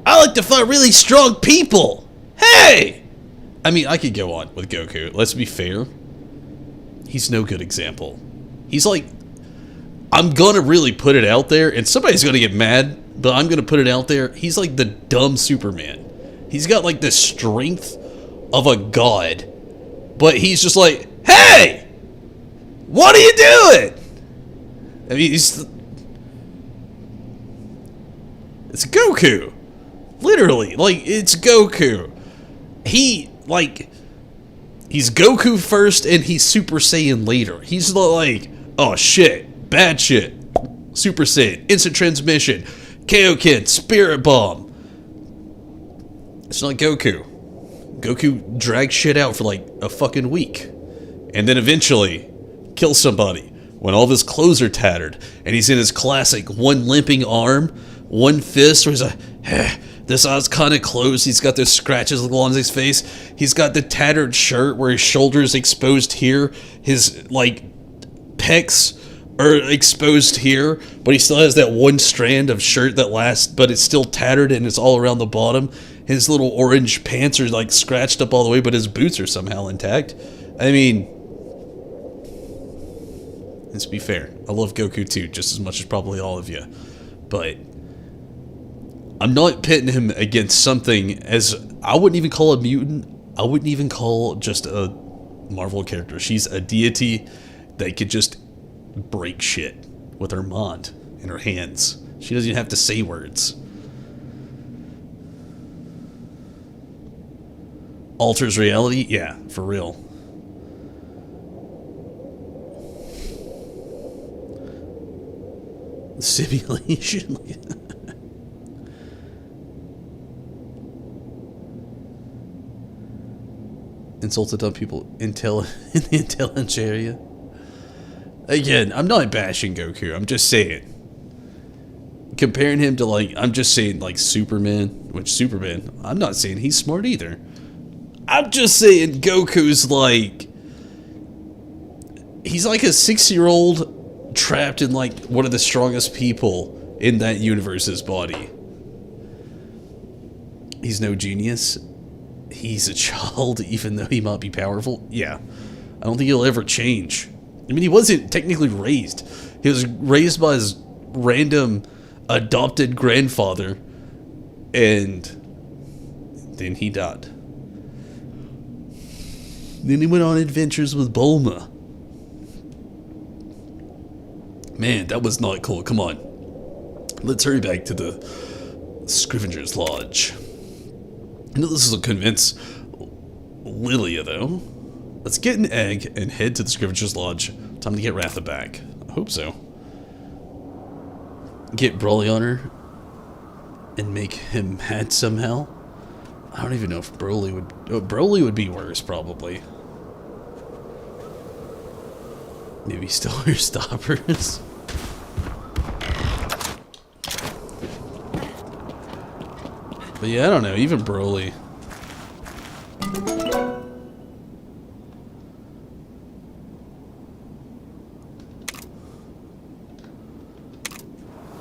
I like to fight really strong people. Hey! I mean, I could go on with Goku. Let's be fair. He's no good example. He's like... I'm gonna really put it out there, and somebody's gonna get mad, but I'm gonna put it out there. He's like the dumb Superman. He's got like the strength of a god, but he's just like, hey! What are you doing? I mean, it's Goku. Literally, like, it's Goku. He's Goku first, and he's Super Saiyan later. He's like, oh shit, bad shit. Super Saiyan, instant transmission, Kaioken, Spirit Bomb. It's not Goku. Goku drags shit out for like a fucking week. And then eventually kills somebody when all of his clothes are tattered. And he's in his classic one limping arm, one fist, where he's like, this eye's kind of closed. He's got those scratches along his face. He's got the tattered shirt where his shoulder's exposed here. His, like, pecs are exposed here. But he still has that one strand of shirt that lasts, but it's still tattered and it's all around the bottom. His little orange pants are, like, scratched up all the way, but his boots are somehow intact. I mean, let's be fair. I love Goku too, just as much as probably all of you. But I'm not pitting him against something as, I wouldn't even call a mutant. I wouldn't even call just a Marvel character. She's a deity that could just break shit with her mind in her hands. She doesn't even have to say words. Alters reality? Yeah, for real. Simulation. Insulted on people in the intelligence area. Again, I'm not bashing Goku. I'm just saying. Comparing him to, like, I'm just saying, like, Superman. Which Superman, I'm not saying he's smart either. I'm just saying Goku's like, he's like a 6-year-old trapped in, like, one of the strongest people in that universe's body. He's no genius. He's a child, even though he might be powerful. Yeah. I don't think he'll ever change. I mean, he wasn't technically raised. He was raised by his random adopted grandfather, and then he died. Then he went on adventures with Bulma. Man, that was not cool. Come on. Let's hurry back to the Scrivenger's Lodge. I know this will convince Lilia, though. Let's get an egg and head to the Scrivenger's Lodge. Time to get Ratha back. I hope so. Get Broly on her and make him mad somehow. I don't even know if Broly would... Oh, Broly would be worse, probably. Maybe steal her stoppers. But yeah, I don't know. Even Broly.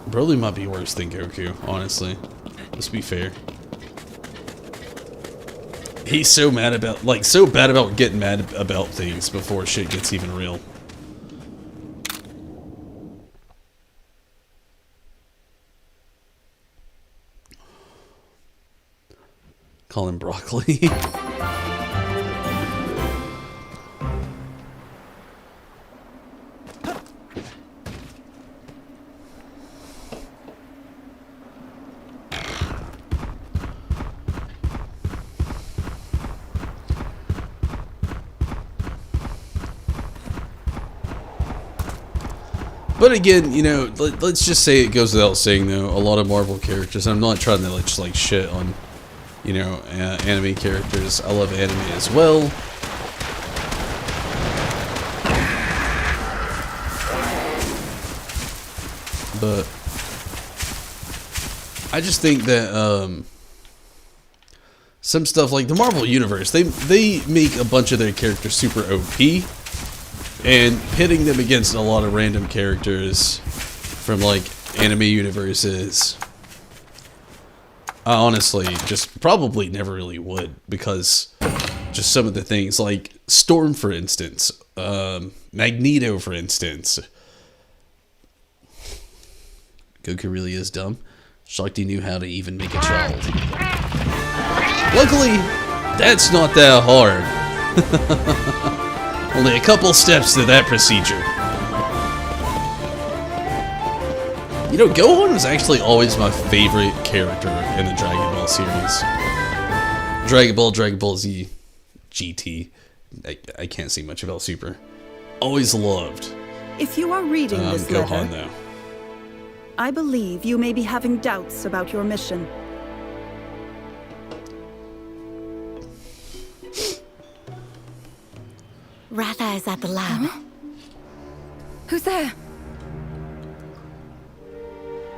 Broly might be worse than Goku, honestly. Let's be fair. He's so mad about, like, so bad about getting mad about things before shit gets even real. Call him Broccoli. But again, you know, let's just say it goes without saying, though, a lot of Marvel characters, I'm not trying to just, like, shit on, you know, anime characters. I love anime as well. But I just think that some stuff like the Marvel Universe, they make a bunch of their characters super OP. And pitting them against a lot of random characters from, like, anime universes, I honestly just probably never really would, because just some of the things, like Storm, for instance, Magneto, for instance. Goku really is dumb. Shakti knew how to even make a child. Luckily, that's not that hard. Only a couple steps to that procedure. You know, Gohan was actually always my favorite character in the Dragon Ball series. Dragon Ball Z, GT. I can't say much about Super. Always loved If you are reading this Gohan, letter, though. I believe you may be having doubts about your mission. Ratha is at the lab. Who's there?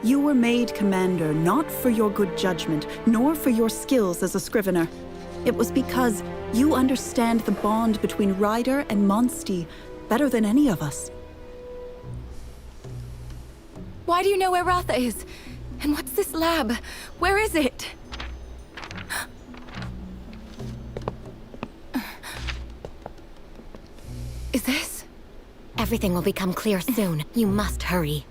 You were made commander not for your good judgment, nor for your skills as a scrivener. It was because you understand the bond between Ryder and Monstie better than any of us. Why do you know where Ratha is? And what's this lab? Where is it? Is this? Everything will become clear soon. You must hurry.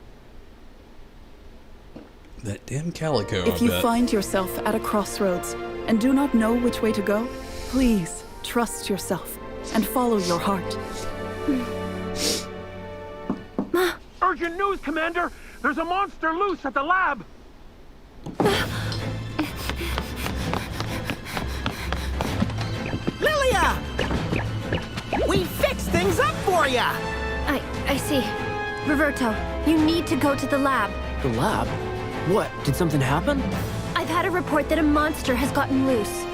That damn calico, If you find yourself at a crossroads and do not know which way to go, please trust yourself and follow your heart. Urgent news, Commander! There's a monster loose at the lab! Lilia! We fixed things up for ya! I see. Roberto, you need to go to the lab. The lab? What? Did something happen? I've had a report that a monster has gotten loose.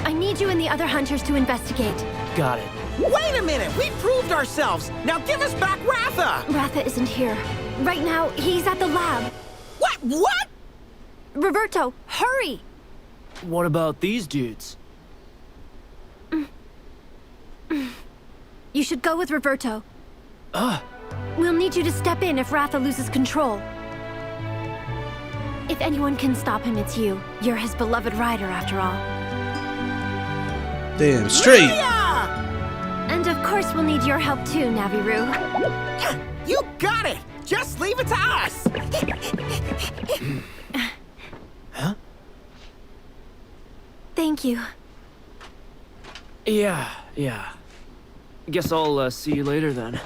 I need you and the other hunters to investigate. Got it. Wait a minute! We proved ourselves! Now give us back Ratha! Ratha isn't here. Right now, he's at the lab. What? What? Roberto, hurry! What about these dudes? You should go with Roberto. We'll need you to step in if Ratha loses control. If anyone can stop him, it's you. You're his beloved rider, after all. damn straight. Lilia! And of course, we'll need your help too, Naviru. You got it! Just leave it to us! Thank you. Yeah. Guess I'll see you later then.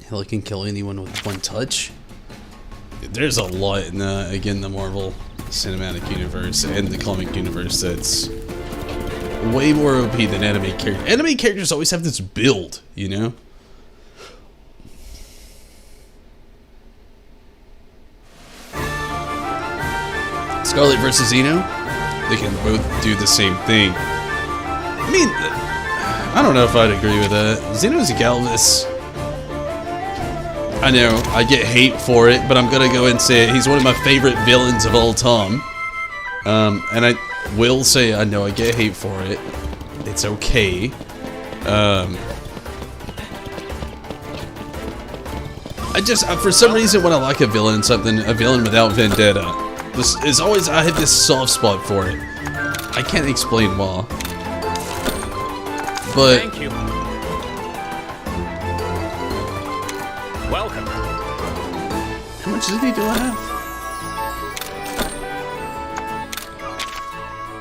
Hell, it can kill anyone with one touch. There's a lot in the Marvel Cinematic Universe and the comic universe that's way more OP than anime characters. Anime characters always have this build, you know? Scarlet versus Zeno, they can both do the same thing. I mean, I don't know if I'd agree with that. Zeno's Galvus. I know, I get hate for it, but I'm gonna go and say it. He's one of my favorite villains of all time. And I will say, I know I get hate for it. It's okay. For some reason, when I like a villain, a villain without vendetta, this is always, I have this soft spot for it. I can't explain why. But Thank you. Welcome. how much ZD do I have?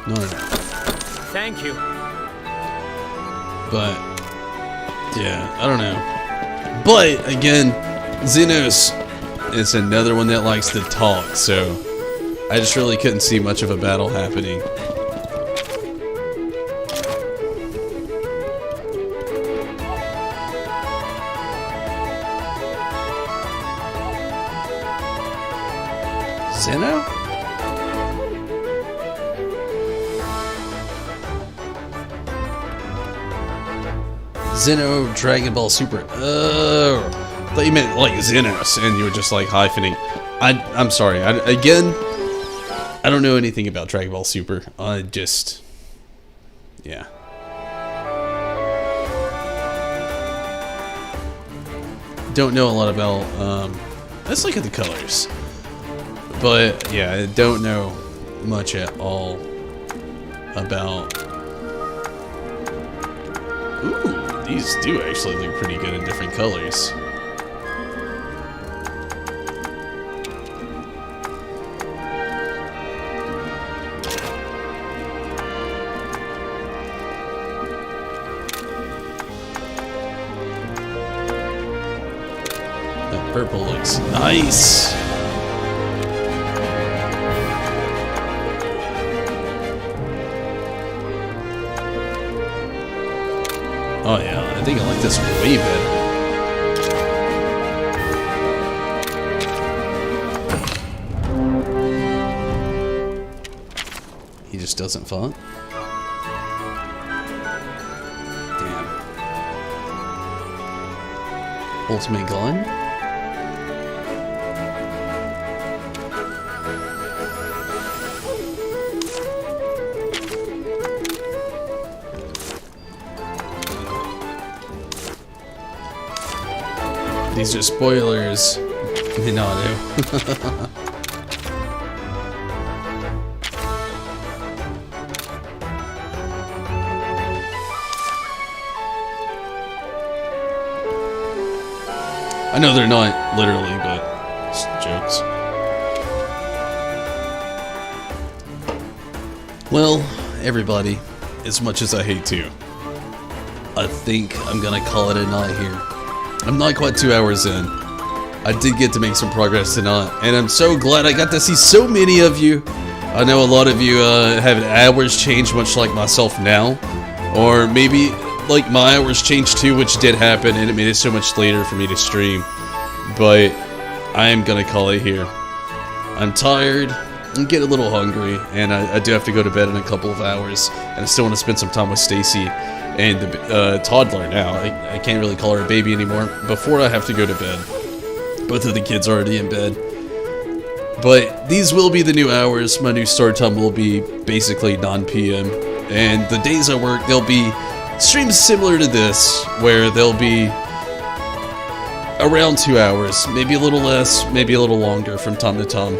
No. Thank you. But yeah, I don't know. But again, Xenos is another one that likes to talk, so I just really couldn't see much of a battle happening. Zeno? Zeno Dragon Ball Super. Oh, I thought you meant like Xenos, and you were just like hyphening. I'm sorry. Again, I don't know anything about Dragon Ball Super. I just, yeah. Don't know a lot about. Let's look at the colors. But yeah, I don't know much at all about. Ooh. These do actually look pretty good in different colors. That purple looks nice. Oh yeah, I think I like this way better. He just doesn't font. Damn. Ultimate Gun? These are spoilers. Minato. I know they're not literally, but it's jokes. Well, everybody, as much as I hate to, I think I'm gonna call it a night here. I'm not quite 2 hours in. I did get to make some progress tonight, and I'm so glad I got to see so many of you. I know a lot of you have hours changed, much like myself now, or maybe like my hours changed too, which did happen, and it made it so much later for me to stream. But I am gonna call it here. I'm tired. I'm getting a little hungry, and I do have to go to bed in a couple of hours, and I still want to spend some time with Stacy and the toddler now. I can't really call her a baby anymore before I have to go to bed. Both of the kids are already in bed. But these will be the new hours. My new start time will be basically 9 p.m. And the days I work, there'll be streams similar to this, where they'll be around 2 hours, maybe a little less, maybe a little longer from time to time.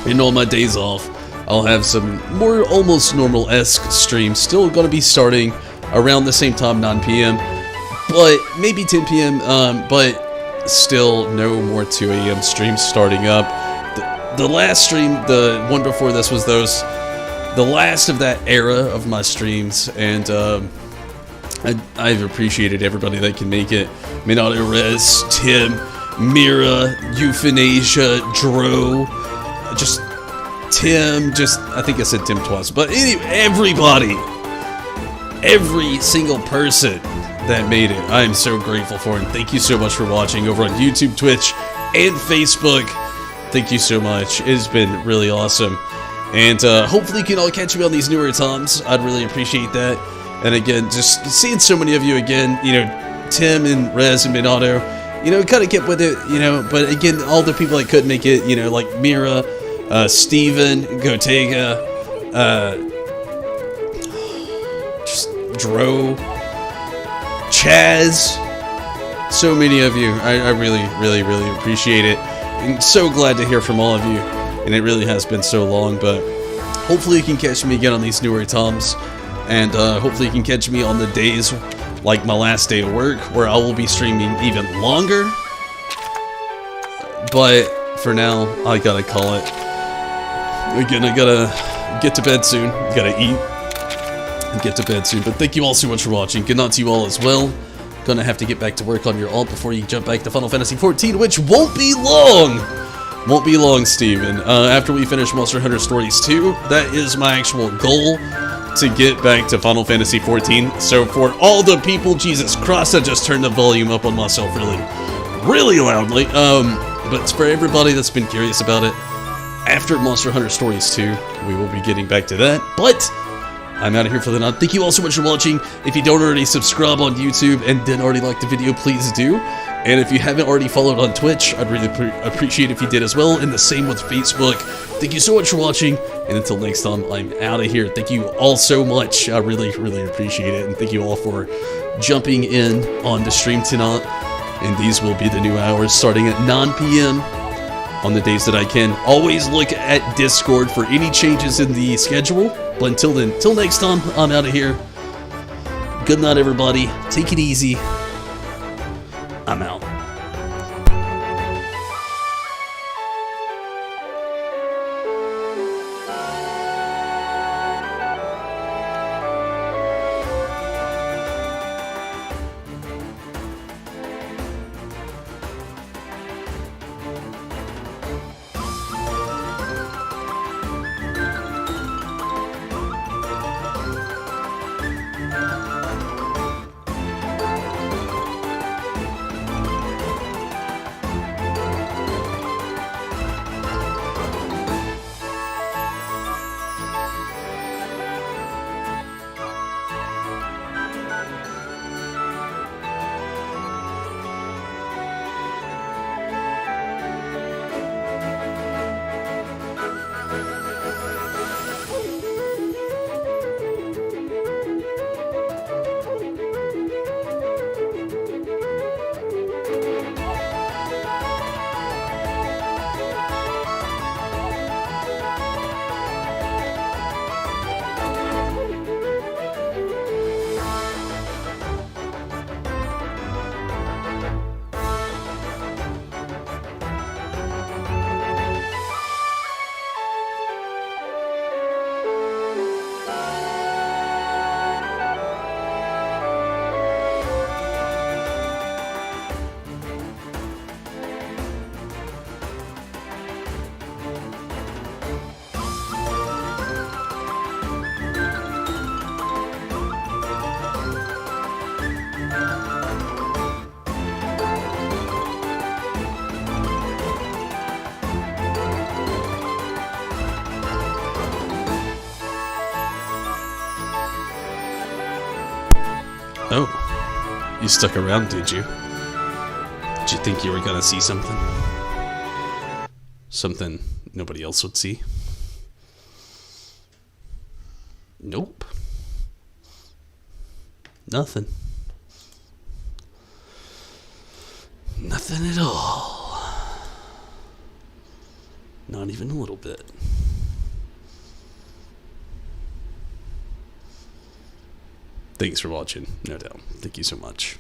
And on my days off, I'll have some more almost normal-esque streams, still gonna be starting around the same time, 9 p.m. But maybe 10 p.m. But still no more 2 a.m. streams starting up. The last stream, the one before this, was the last of that era of my streams, and I've appreciated everybody that can make it. Minato, Rez, Tim, Mira, Euthanasia, Dro, just Tim, I think I said Tim twice, but anyway, everybody, every single person that made it, I am so grateful for, and thank you so much for watching over on YouTube, Twitch, and Facebook. Thank you so much. It has been really awesome, and hopefully you can all catch me on these newer times. I'd really appreciate that. And again, just seeing so many of you again, you know, Tim and Rez and Minato, you know, kind of kept with it, you know, but again, all the people that couldn't make it, you know, like Mira, Steven, Gotega, just Dro, Chaz, so many of you. I really, really, really appreciate it. I'm so glad to hear from all of you, and it really has been so long, but hopefully you can catch me again on these newer times, and hopefully you can catch me on the days like my last day of work, where I will be streaming even longer. But for now, I gotta call it. Again, I gotta get to bed soon, gotta eat, and get to bed soon. But thank you all so much for watching. Good night to you all as well. Gonna have to get back to work on your alt before you jump back to Final Fantasy XIV, which won't be long! Won't be long, Steven. After we finish Monster Hunter Stories 2, that is my actual goal, to get back to Final Fantasy XIV. So for all the people, Jesus Christ, I just turned the volume up on myself really loudly. But for everybody that's been curious about it, after Monster Hunter Stories 2, we will be getting back to that. But I'm out of here for the night. Thank you all so much for watching. If you don't already subscribe on YouTube and didn't already like the video, please do. And if you haven't already followed on Twitch, I'd really appreciate if you did as well. And the same with Facebook. Thank you so much for watching. And until next time, I'm out of here. Thank you all so much. I really, really appreciate it. And thank you all for jumping in on the stream tonight. And these will be the new hours starting at 9 p.m. on the days that I can. Always look at Discord for any changes in the schedule. But until then, till next time, I'm out of here. Good night, everybody. Take it easy. I'm out. Oh, you stuck around, did you? Did you think you were gonna see something? Something nobody else would see? Nope. Nothing. Nothing at all. Not even a little bit. Thanks for watching, no doubt. Thank you so much.